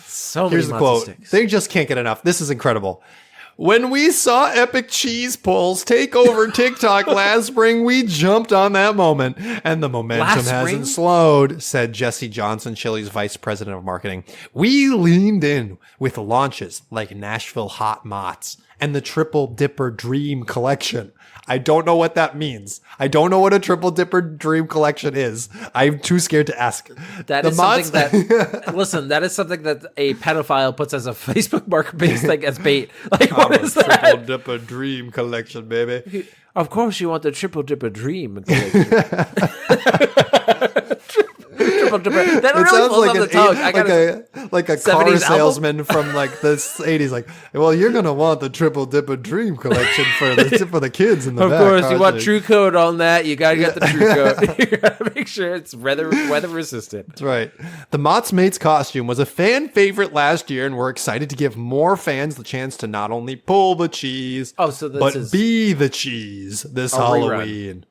So Here's the quote. Sticks. They just can't get enough. This is incredible. When we saw epic cheese pulls take over TikTok last spring, we jumped on that moment. And the momentum hasn't slowed, said Jesse Johnson, Chili's vice president of marketing. We leaned in with launches like Nashville Hot Mott's and the Triple Dipper Dream Collection. I don't know what that means. I don't know what a Triple Dipper Dream Collection is. I'm too scared to ask. That is something that, listen, that is something that a pedophile puts as a Facebook marketplace thing as bait. Like, what is that? Triple Dipper Dream Collection, baby. Of course you want the Triple Dipper Dream Collection. Triple Dipper. That really sounds pulls off the tongue. Like a car salesman from like the 80s. Like, well, you're going to want the Triple Dipper Dream Collection for the kids in the back. Of course, you want True Code on that. You got to get the True Code. You got to make sure it's weather resistant. That's right. The Mott's Mates costume was a fan favorite last year, and we're excited to give more fans the chance to not only pull the cheese, but be the cheese this Halloween.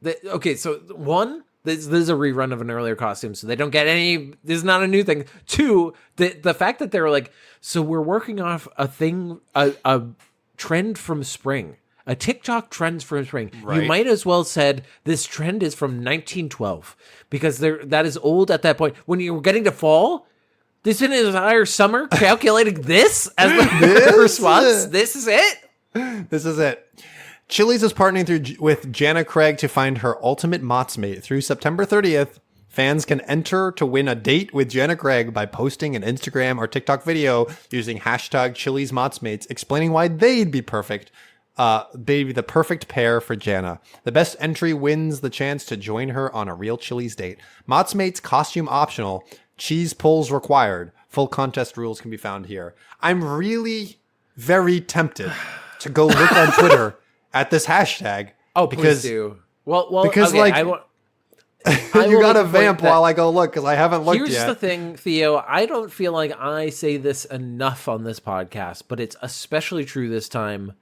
Okay, so one, this is a rerun of an earlier costume, so they don't get any. This is not a new thing. Two, the fact that they're like, so we're working off a trend from spring, a TikTok trend from spring. Right. You might as well said this trend is from 1912 because that is old at that point. When you were getting to fall, this entire summer calculating this as the response. This is it. This is it. Chili's is partnering with Jana Craig to find her ultimate Mott's mate. Through September 30th, fans can enter to win a date with Jana Craig by posting an Instagram or TikTok video using hashtag Chili's Mott's mates, explaining why they'd be perfect. They'd be the perfect pair for Jana. The best entry wins the chance to join her on a real Chili's date. Mott's mates costume optional. Cheese pulls required. Full contest rules can be found here. I'm really very tempted to go look on Twitter at this hashtag. Oh, please do. Well, because okay, like you gotta vamp while I go look because I haven't looked yet. Here's the thing, Theo. I don't feel like I say this enough on this podcast, but it's especially true this time.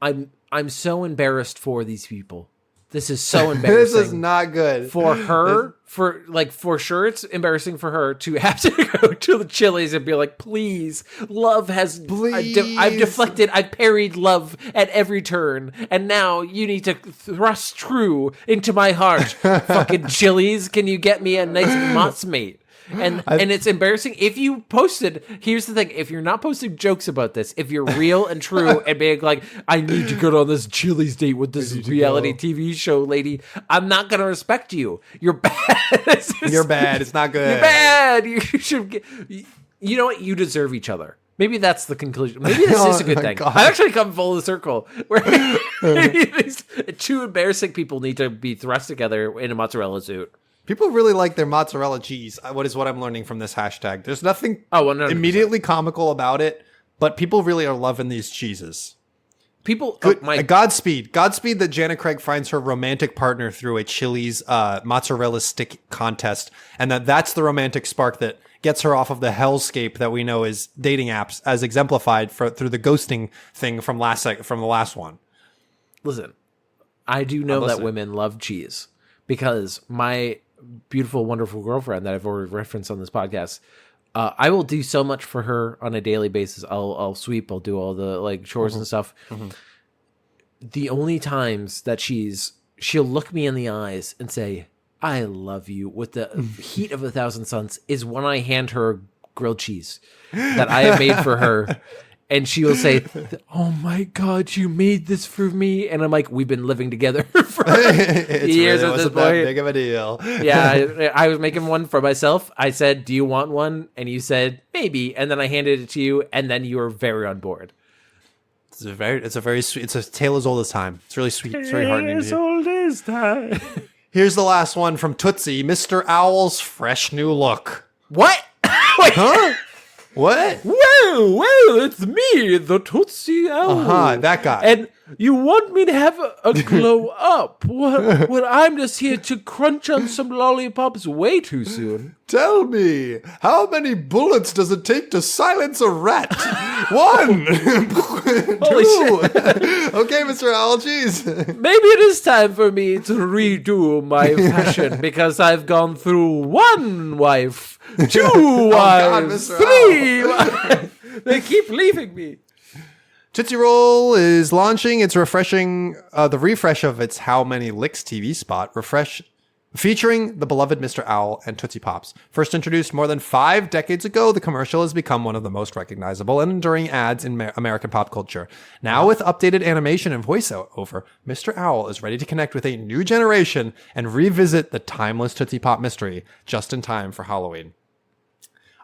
I'm so embarrassed for these people. This is so embarrassing. This is not good for her. For sure, it's embarrassing for her to have to go to the Chili's and be like, "Please, love has. I've deflected. I've parried love at every turn, and now you need to thrust true into my heart." Fucking Chili's, can you get me a nice Mott's mate? And it's embarrassing if you posted. Here's the thing: if you're not posting jokes about this, if you're real and true and being like, "I need to go on this Chili's date with this reality TV show lady," I'm not gonna respect you. You're bad. You're bad. It's not good. You're bad. You should. You know what? You deserve each other. Maybe that's the conclusion. Maybe this is a good thing. God. I've actually come full circle. Where these two embarrassing people need to be thrust together in a mozzarella suit. People really like their mozzarella cheese. What I'm learning from this hashtag. There's nothing 100%. immediately comical about it, but people really are loving these cheeses. People, Godspeed that Jana Craig finds her romantic partner through a Chili's mozzarella stick contest, and that's the romantic spark that gets her off of the hellscape that we know is dating apps, as exemplified through the ghosting thing from the last one. Listen, I do know that women love cheese because my beautiful, wonderful girlfriend that I've already referenced on this podcast, I will do so much for her on a daily basis. I'll sweep, I'll do all the chores and stuff. Mm-hmm. The only times that she'll look me in the eyes and say, "I love you" with the heat of 1,000 suns is when I hand her grilled cheese that I have made for her. And she will say, "Oh my God, you made this for me." And I'm like, we've been living together for years at this point. That big of a deal. Yeah, I was making one for myself. I said, "Do you want one?" And you said, "Maybe." And then I handed it to you, and then you were very on board. It's a very sweet. It's a tale as old as time. It's really sweet. It's very heartening. As old as time. Here's the last one from Tootsie. Mr. Owl's fresh new look. What? Huh? What? Well, it's me, the Tootsie Owl. That guy. And you want me to have a glow up? When I'm just here to crunch on some lollipops way too soon. Tell me, how many bullets does it take to silence a rat? 1, 2. Okay, Mr. Owl, jeez. Maybe it is time for me to redo my fashion because I've gone through 1 wife, 2 wives, 3 wives. They keep leaving me. Tootsie Roll is launching its the refresh of its How Many Licks TV spot, featuring the beloved Mr. Owl and Tootsie Pops. First introduced more than 5 decades ago, the commercial has become one of the most recognizable and enduring ads in American pop culture. Now with updated animation and voiceover, Mr. Owl is ready to connect with a new generation and revisit the timeless Tootsie Pop mystery just in time for Halloween.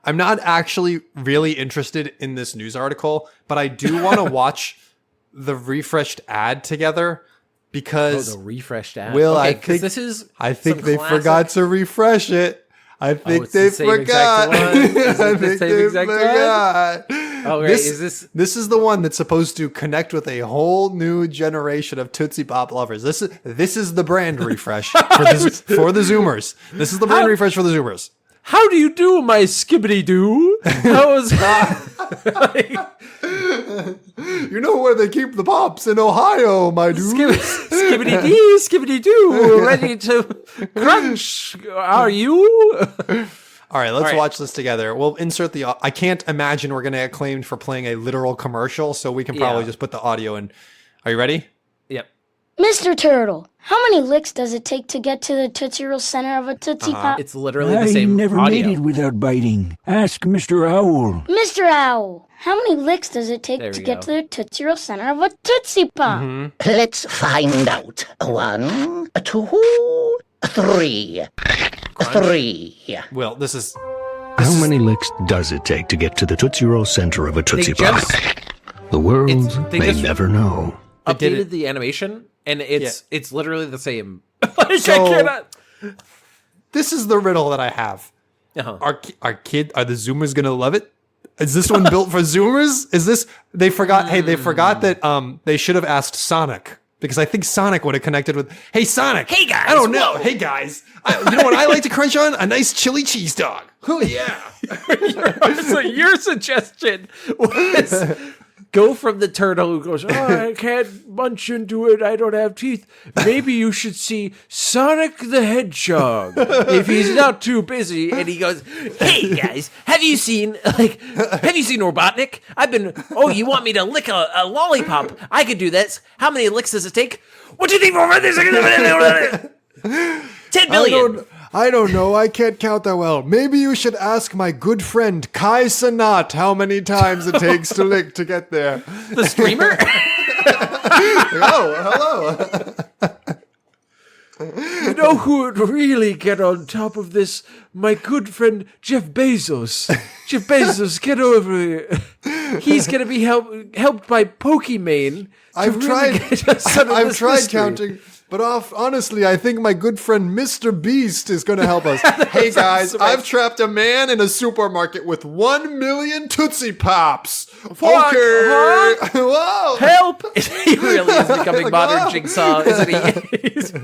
I'm not actually really interested in this news article, but I do want to watch the refreshed ad together because the refreshed ad. Will, okay, I think they forgot to refresh it. I think they forgot. I think they forgot. Oh, right. This is the one that's supposed to connect with a whole new generation of Tootsie Pop lovers. This is the brand refresh for the Zoomers. This is the brand refresh for the Zoomers. How do you do, my skibbity-doo? How is You know where they keep the pops in Ohio, my dude. Skibbity dee, skibbity doo, ready to crunch. Are you? All right, let's watch this together. We'll insert the. I can't imagine we're going to get claimed for playing a literal commercial, so we can probably just put the audio in. Are you ready? Yep. Mr. Turtle, how many licks does it take to get to the Tootsie Roll center of a Tootsie Pop? It's literally the same I never audio. made it without biting. Ask Mr. Owl. Mr. Owl, how many licks does it take There to we get go. to the Tootsie Roll center of a Tootsie Pop? Let's find out. 1, 2, 3. 3. Will, this is. How many licks does it take to get to the Tootsie Roll center of a Tootsie Pop? just- The world they may just- never know. did Updated it. the animation, and it's literally the same. So- This is the riddle that I have. Uh-huh. Are the Zoomers gonna love it? Is this one built for Zoomers? Is this they forgot? Hey, they forgot that they should have asked Sonic, because I think Sonic would have connected with. Hey, Sonic. Hey, guys, I don't know. whoa. Hey guys, you know what I like to crunch on? A nice chili cheese dog. Oh yeah. So your suggestion was go from the turtle who goes, oh, I can't munch into it, I don't have teeth. Maybe you should see Sonic the Hedgehog if he's not too busy. And he goes, hey guys, have you seen Robotnik? You want me to lick a lollipop? I could do this. How many licks does it take? 1, 2, 3, 4, 5, 6, 7, 10 billion. I don't know. I can't count that well. Maybe you should ask my good friend Kai Sanat how many times it takes to lick to get there. The streamer? Oh, hello. You know who would really get on top of this? My good friend Jeff Bezos. Jeff Bezos, get over here. He's going to be helped by Pokimane. I've tried counting, but honestly, I think my good friend Mr. Beast is going to help us. Hey guys, I've trapped a man in a supermarket with 1 million Tootsie Pops. What? Okay. Huh? Whoa. Help! He really is becoming modern wow. Jigsaw, isn't he?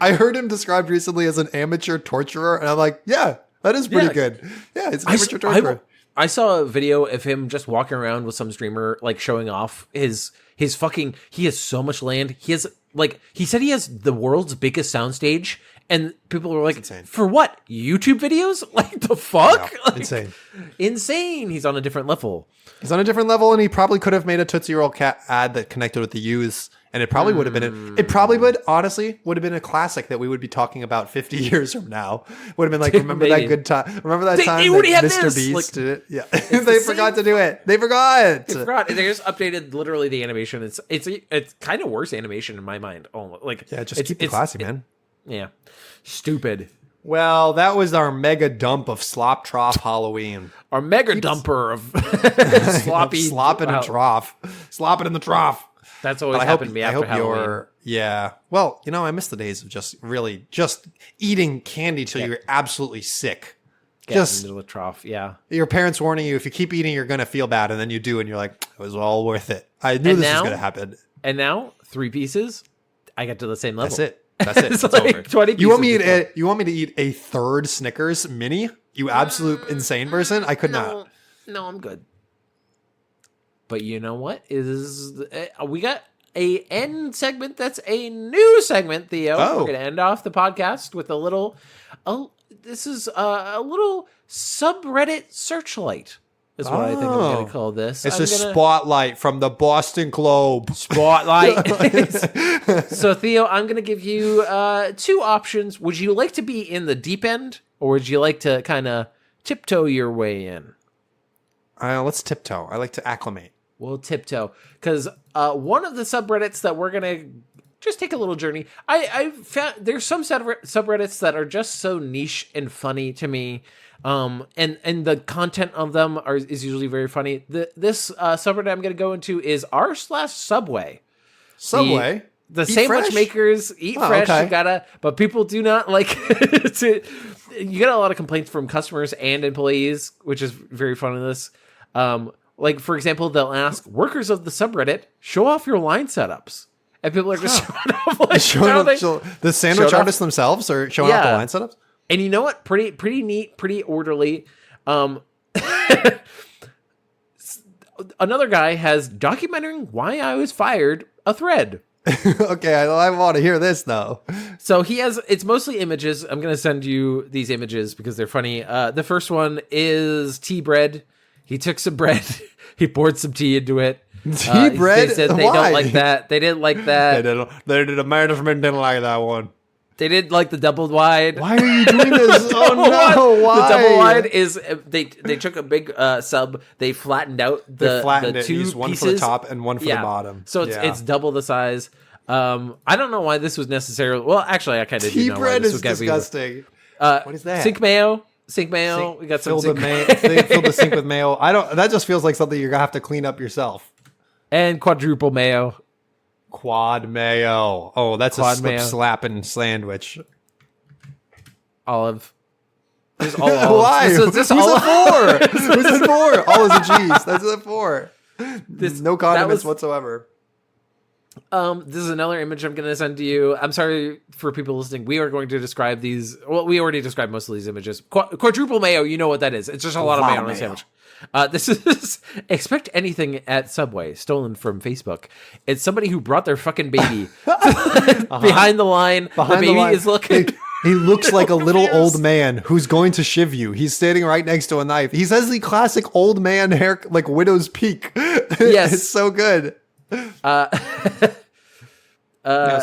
I heard him described recently as an amateur torturer, and I'm like, yeah, that is pretty good. Yeah, it's an amateur torturer. I saw a video of him just walking around with some streamer, like showing off his fucking. He has so much land. He has he said he has the world's biggest soundstage, and people were like, "For what? YouTube videos? Like the fuck? Yeah, Like, insane, insane." He's on a different level. He's on a different level, and he probably could have made a Tootsie Roll cat ad that connected with the youths. And it probably would have been, honestly, would have been a classic that we would be talking about 50 years from now. Would have been like, remember that good time? Remember that time they that already had Mr. this. Beast did it? Yeah. the They same forgot to do it. They forgot. They forgot. They just updated literally the animation. It's kind of worse animation in my mind. Oh, Yeah, just keep it classy, man. Yeah. Stupid. Well, that was our mega dump of slop trough Halloween. Our mega dumper of sloppy. Slop in a trough. Slop it in the trough. That's always happened to me after Halloween. Yeah. Well, I miss the days of just eating candy till you're absolutely sick. Just into the trough. Yeah. Your parents warning you, if you keep eating, you're going to feel bad. And then you do, and you're like, it was all worth it. I knew this was going to happen. And now 3 pieces, I get to the same level. That's it. That's it. It's It's like over. 20 pieces You want me to eat a third Snickers mini? You absolute insane person. I could not. No, I'm good. But you know what? We got a end segment that's a new segment, Theo. Oh. We're going to end off the podcast with a little this is a little subreddit searchlight is what I think I'm going to call this. It's a spotlight from the Boston Globe. Spotlight. So, Theo, I'm going to give you 2 options. Would you like to be in the deep end, or would you like to kind of tiptoe your way in? Let's tiptoe. I like to acclimate. We'll tiptoe. Because one of the subreddits that we're going to just take a little journey, I found there's some subreddits that are just so niche and funny to me. And the content of them is usually very funny. This subreddit I'm going to go into is r/Subway. Subway? The Eat sandwich fresh? makers eat fresh. Okay. But people do not like to. You get a lot of complaints from customers and employees, which is very funny. This, like for example, they'll ask workers of the subreddit, show off your line setups, and people are just showing off the sandwich artists themselves are showing off the line setups. And you know what? Pretty neat, pretty orderly. Another guy has documenting why I was fired a thread. Okay, I want to hear this though. So it's mostly images. I'm going to send you these images because they're funny. The first one is tea bread. He took some bread. He poured some tea into it. Tea bread? They said they don't like that. They didn't like that. The management didn't like that one. They didn't like the double wide. Why are you doing this? Oh no! Why? The double wide is they took a big sub. They flattened out the two used one pieces. for the top and one for the bottom. So it's double the size. I don't know why this was necessary. Well, actually, I kind of do know why this was disgusting. What is that? Sink mayo. We got some fill the sink with mayo. That just feels like something you're gonna have to clean up yourself. And quadruple mayo. Quad mayo. Oh, that's Quad a mayo. slapping sandwich. Olive. There's all olives. Why? Who's it for? Who's it for? Olives and cheese. That's it for. No condiments whatsoever. This is another image I'm going to send to you. I'm sorry for people listening. We are going to describe these. Well, we already described most of these images. Quadruple mayo, you know what that is. It's just a lot of mayo on a sandwich. This is expect anything at Subway, stolen from Facebook. It's somebody who brought their fucking baby behind the line. The baby is looking. He looks like a little old man who's going to shiv you. He's standing right next to a knife. He has the classic old man hair, like widow's peak. Yes, it's so good. Some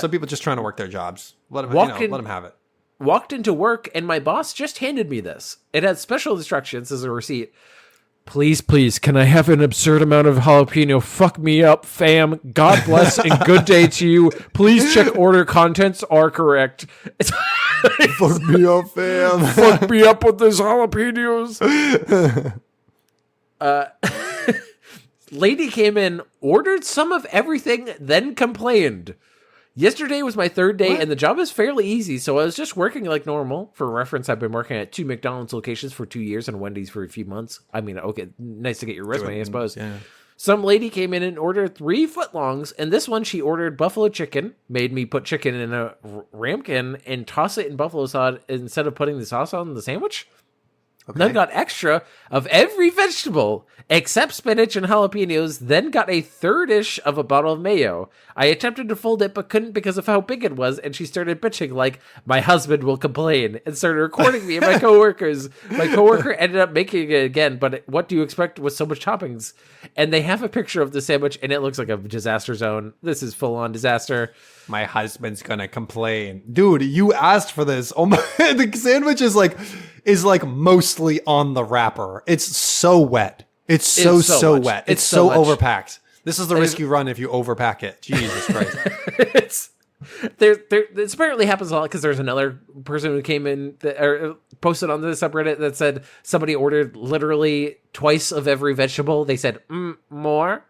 people just trying to work their jobs. Let them have it. Walked into work and my boss just handed me this. It had special instructions as a receipt. Please, can I have an absurd amount of jalapeno? Fuck me up, fam. God bless and good day to you. Please check order contents are correct. Fuck me up, fam. Fuck me up with those jalapenos. Lady came in, ordered some of everything, then complained. Yesterday was my third day, and the job is fairly easy, so I was just working like normal. For reference, I've been working at 2 McDonald's locations for 2 years and Wendy's for a few months. I mean, okay, nice to get your resume, I suppose. Yeah. Some lady came in and ordered 3 footlongs, and this one she ordered buffalo chicken, made me put chicken in a ramekin and toss it in buffalo sauce instead of putting the sauce on the sandwich. Okay. Then got extra of every vegetable except spinach and jalapenos, then got a third-ish of a bottle of mayo. I attempted to fold it but couldn't because of how big it was, and she started bitching like, my husband will complain, and started recording me and my coworkers. My coworker ended up making it again, but what do you expect with so much toppings? And they have a picture of the sandwich, and it looks like a disaster zone. This is full-on disaster. My husband's gonna complain. Dude, you asked for this. Oh my, the sandwich is like mostly on the wrapper. It's so wet. It's so wet. It's so overpacked. This is the risk you run if you overpack it. Jesus Christ. This apparently happens a lot because there's another person who came in or posted on the subreddit that said somebody ordered literally twice of every vegetable. They said, more.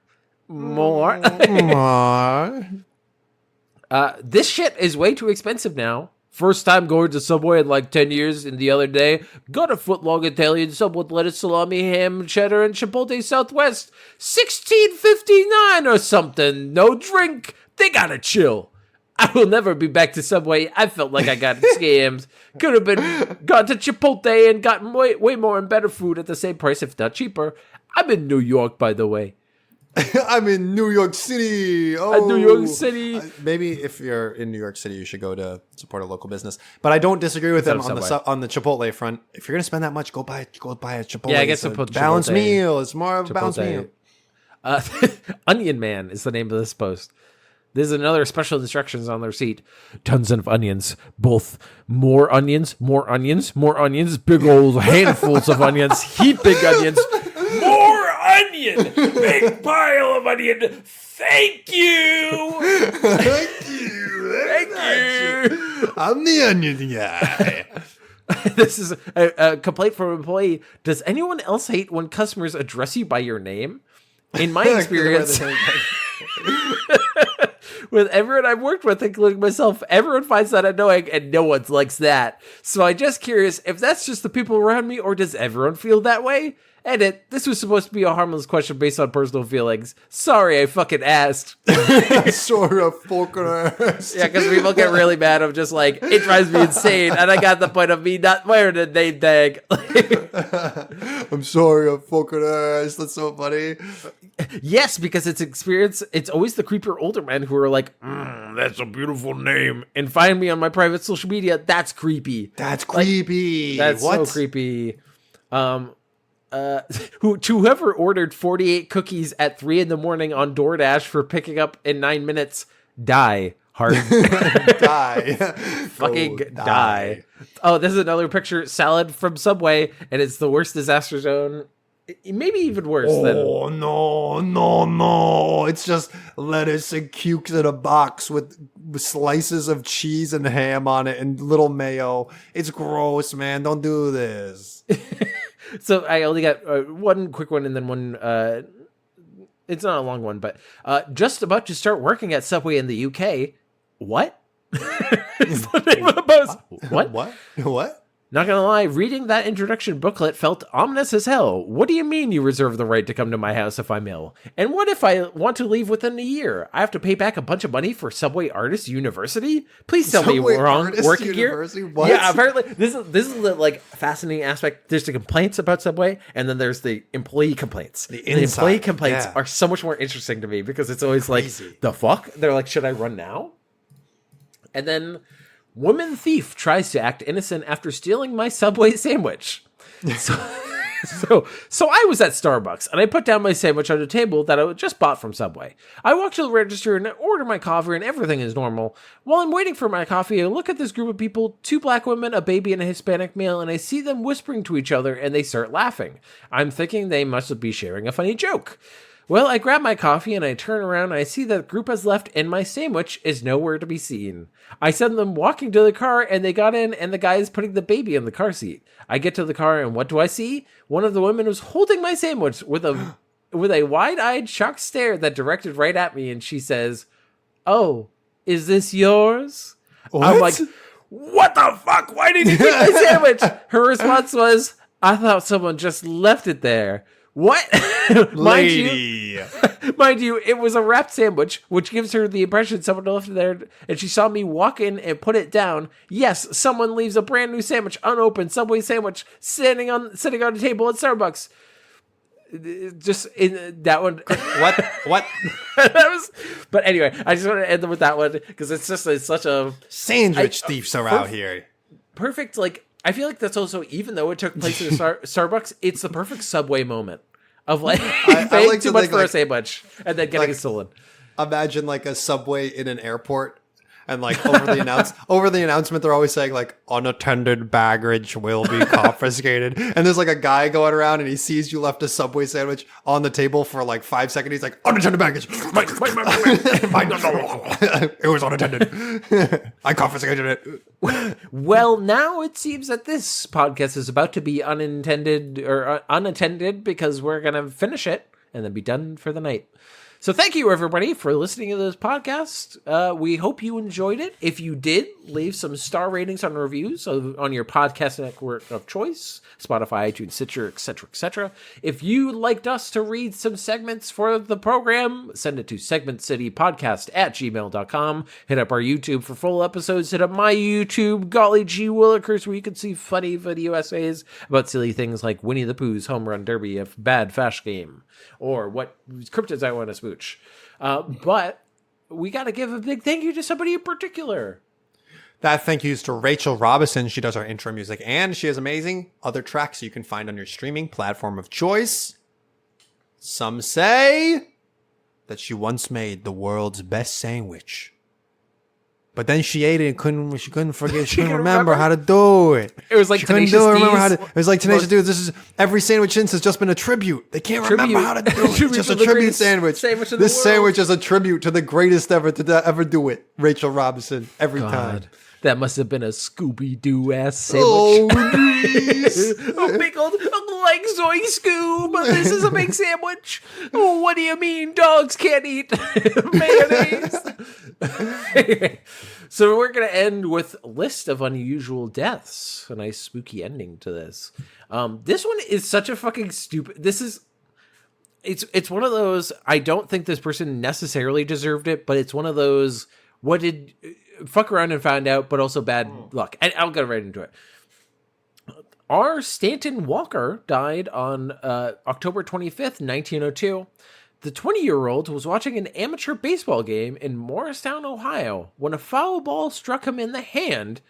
This shit is way too expensive now. First time going to Subway in like 10 years, and the other day, got a footlong Italian sub with lettuce, salami, ham, cheddar, and chipotle Southwest. $16.59 or something. No drink. They gotta chill. I will never be back to Subway. I felt like I got scammed. Could have gone to Chipotle and gotten way more and better food at the same price, if not cheaper. I'm in New York, by the way. I'm in New York City. New York City. Maybe if you're in New York City, you should go to support a local business. But I don't disagree with them on the Chipotle front. If you're gonna spend that much, go buy a Chipotle. Yeah, I guess it's a balanced meal. It's more of a balanced meal. Onion Man is the name of this post. There's another special instructions on the receipt. Tons of onions. Both more onions, big old handfuls of onions, heaping onions, more onion, big pile of onion. Thank you. Thank you. I'm the onion guy. This is a complaint from an employee. Does anyone else hate when customers address you by your name? In my experience... with everyone I've worked with, including myself. Everyone finds that annoying, and no one likes that. So I'm just curious if that's just the people around me, or does everyone feel that way? Edit, this was supposed to be a harmless question based on personal feelings. Sorry, I fucking asked. Sort of fucking ass. Yeah, because people get really mad. I'm just like, it drives me insane. And I got the point of me not wearing a name tag. I'm sorry, I fucking ass. That's so funny. Yes, because it's experience. It's always the creepier older men who are like, that's a beautiful name. And find me on my private social media. That's creepy. That's creepy. That's so creepy. Whoever ordered 48 cookies at 3 a.m. on DoorDash for picking up in 9 minutes, die hard. Die. Fucking die. Oh, this is another picture. Salad from Subway, and it's the worst disaster zone. Maybe even worse than... Oh, no. It's just lettuce and cukes in a box with slices of cheese and ham on it and little mayo. It's gross, man. Don't do this. So I only got one quick one and then one... it's not a long one, but just about to start working at Subway in the UK. What? Is the name of the post. What? Not gonna lie, reading that introduction booklet felt ominous as hell. What do you mean you reserve the right to come to my house if I'm ill? And what if I want to leave within a year? I have to pay back a bunch of money for Subway Artist University? Please tell me Subway wrong. Artist Working University? here? What? Yeah, apparently this is the like fascinating aspect. There's the complaints about Subway, and then there's the employee complaints. The employee complaints are so much more interesting to me because it's always Crazy. like, the fuck? They're like, should I run now? And then woman thief tries to act innocent after stealing my Subway sandwich. So I was at Starbucks, and I put down my sandwich on a table that I just bought from Subway. I walk to the register and order my coffee, and everything is normal. While I'm waiting for my coffee, I look at this group of people, 2 black women, a baby, and a Hispanic male, and I see them whispering to each other, and they start laughing. I'm thinking they must be sharing a funny joke. Well, I grab my coffee and I turn around and I see that the group has left and my sandwich is nowhere to be seen. I send them walking to the car and they got in and the guy is putting the baby in the car seat. I get to the car and what do I see? One of the women was holding my sandwich with a wide-eyed shocked stare that directed right at me, and she says, "Oh, is this yours?" What? I'm like, "What the fuck? Why did you take my sandwich?" Her response was, "I thought someone just left it there." What? Lady. Mind you, it was a wrapped sandwich, which gives her the impression someone left it there, and she saw me walk in and put it down. Yes, someone leaves a brand new sandwich, unopened Subway sandwich, sitting on a table at Starbucks. Just in that one. What? That was. But anyway, I just want to end with that one because it's such a Sandwich thieves are out here. Perfect, like. I feel like that's also, even though it took place in a Starbucks, it's the perfect Subway moment of like paying like too much for a sandwich and then getting it stolen. Imagine like a Subway in an airport, and like over the announcement, they're always saying like unattended baggage will be confiscated. And there's like a guy going around and he sees you left a Subway sandwich on the table for like 5 seconds. He's like, unattended baggage. It was unattended. I confiscated it. Well, now it seems that this podcast is about to be unattended because we're going to finish it and then be done for the night. So thank you, everybody, for listening to this podcast. We hope you enjoyed it. If you did, leave some star ratings on reviews on your podcast network of choice, Spotify, iTunes, Stitcher, etc., etc. If you liked us to read some segments for the program, send it to segmentcitypodcast@gmail.com. Hit up our YouTube for full episodes. Hit up my YouTube, Golly G. Willikers, where you can see funny video essays about silly things like Winnie the Pooh's Home Run Derby, a bad Fash game, or what cryptids I want to smooch. But we got to give a big thank you to somebody in particular. That thank you is to Rachel Robinson. She does our intro music, and she has amazing other tracks you can find on your streaming platform of choice. Some say that she once made the world's best sandwich, but then she ate it and she couldn't remember how to do it. It was like she couldn't do it. It was like Tenacious D. This is every sandwich since has just been a tribute. They can't remember how to do it. It's just a tribute sandwich. This sandwich is a tribute to the greatest ever to ever do it. Rachel Robinson every time. That must have been a Scooby-Doo ass sandwich. Oh, A big old, like Zoe Scoob. This is a big sandwich. Oh, what do you mean dogs can't eat mayonnaise? Anyway, so we're going to end with list of unusual deaths. A nice spooky ending to this. This one is such a fucking stupid. It's one of those, I don't think this person necessarily deserved it, but it's one of those, what did fuck around and find out, but also bad luck. And I'll get right into it. R. Stanton Walker died on October 25th, 1902. The 20-year-old was watching an amateur baseball game in Morristown, Ohio, when a foul ball struck him in the hand,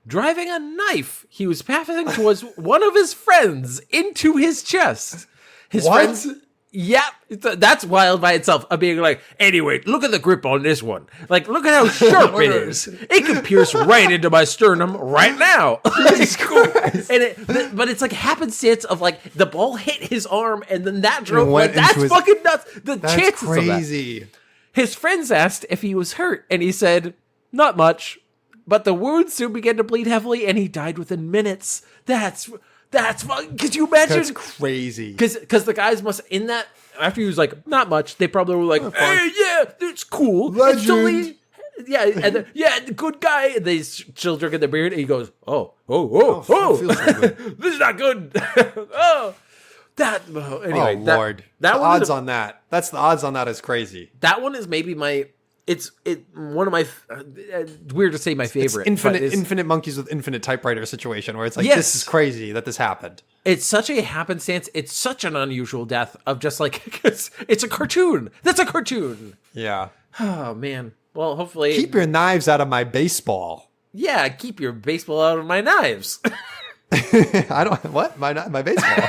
driving a knife he was passing towards one of his friends into his chest. His friends... Yeah, that's wild by itself. Of being like, anyway, look at the grip on this one. Like, look at how sharp it is. It could pierce right into my sternum right now. Like, cool. But it's like happenstance of like the ball hit his arm and then that drove. Like, that's fucking nuts. That's chances crazy. Of that. His friends asked if he was hurt, and he said, "Not much." But the wounds soon began to bleed heavily, and he died within minutes. That's fucking, could you imagine? That's crazy. Because the guys must, in that, after he was like, not much, they probably were like, hey, yeah, it's cool. Legend. It's totally, yeah, and then, yeah, good guy. And they still drinking their beer, and he goes, oh, feels so good. this is not good. Anyway, Lord. That the one odds on that. That's the odds on that is crazy. That one is maybe one of my, weird to say my favorite. It's infinite monkeys with infinite typewriter situation where it's like, Yes. This is crazy that this happened. It's such a happenstance. It's such an unusual death of just like, it's a cartoon. That's a cartoon. Yeah. Oh, man. Well, hopefully. Keep your knives out of my baseball. Yeah, keep your baseball out of my knives. What? My baseball.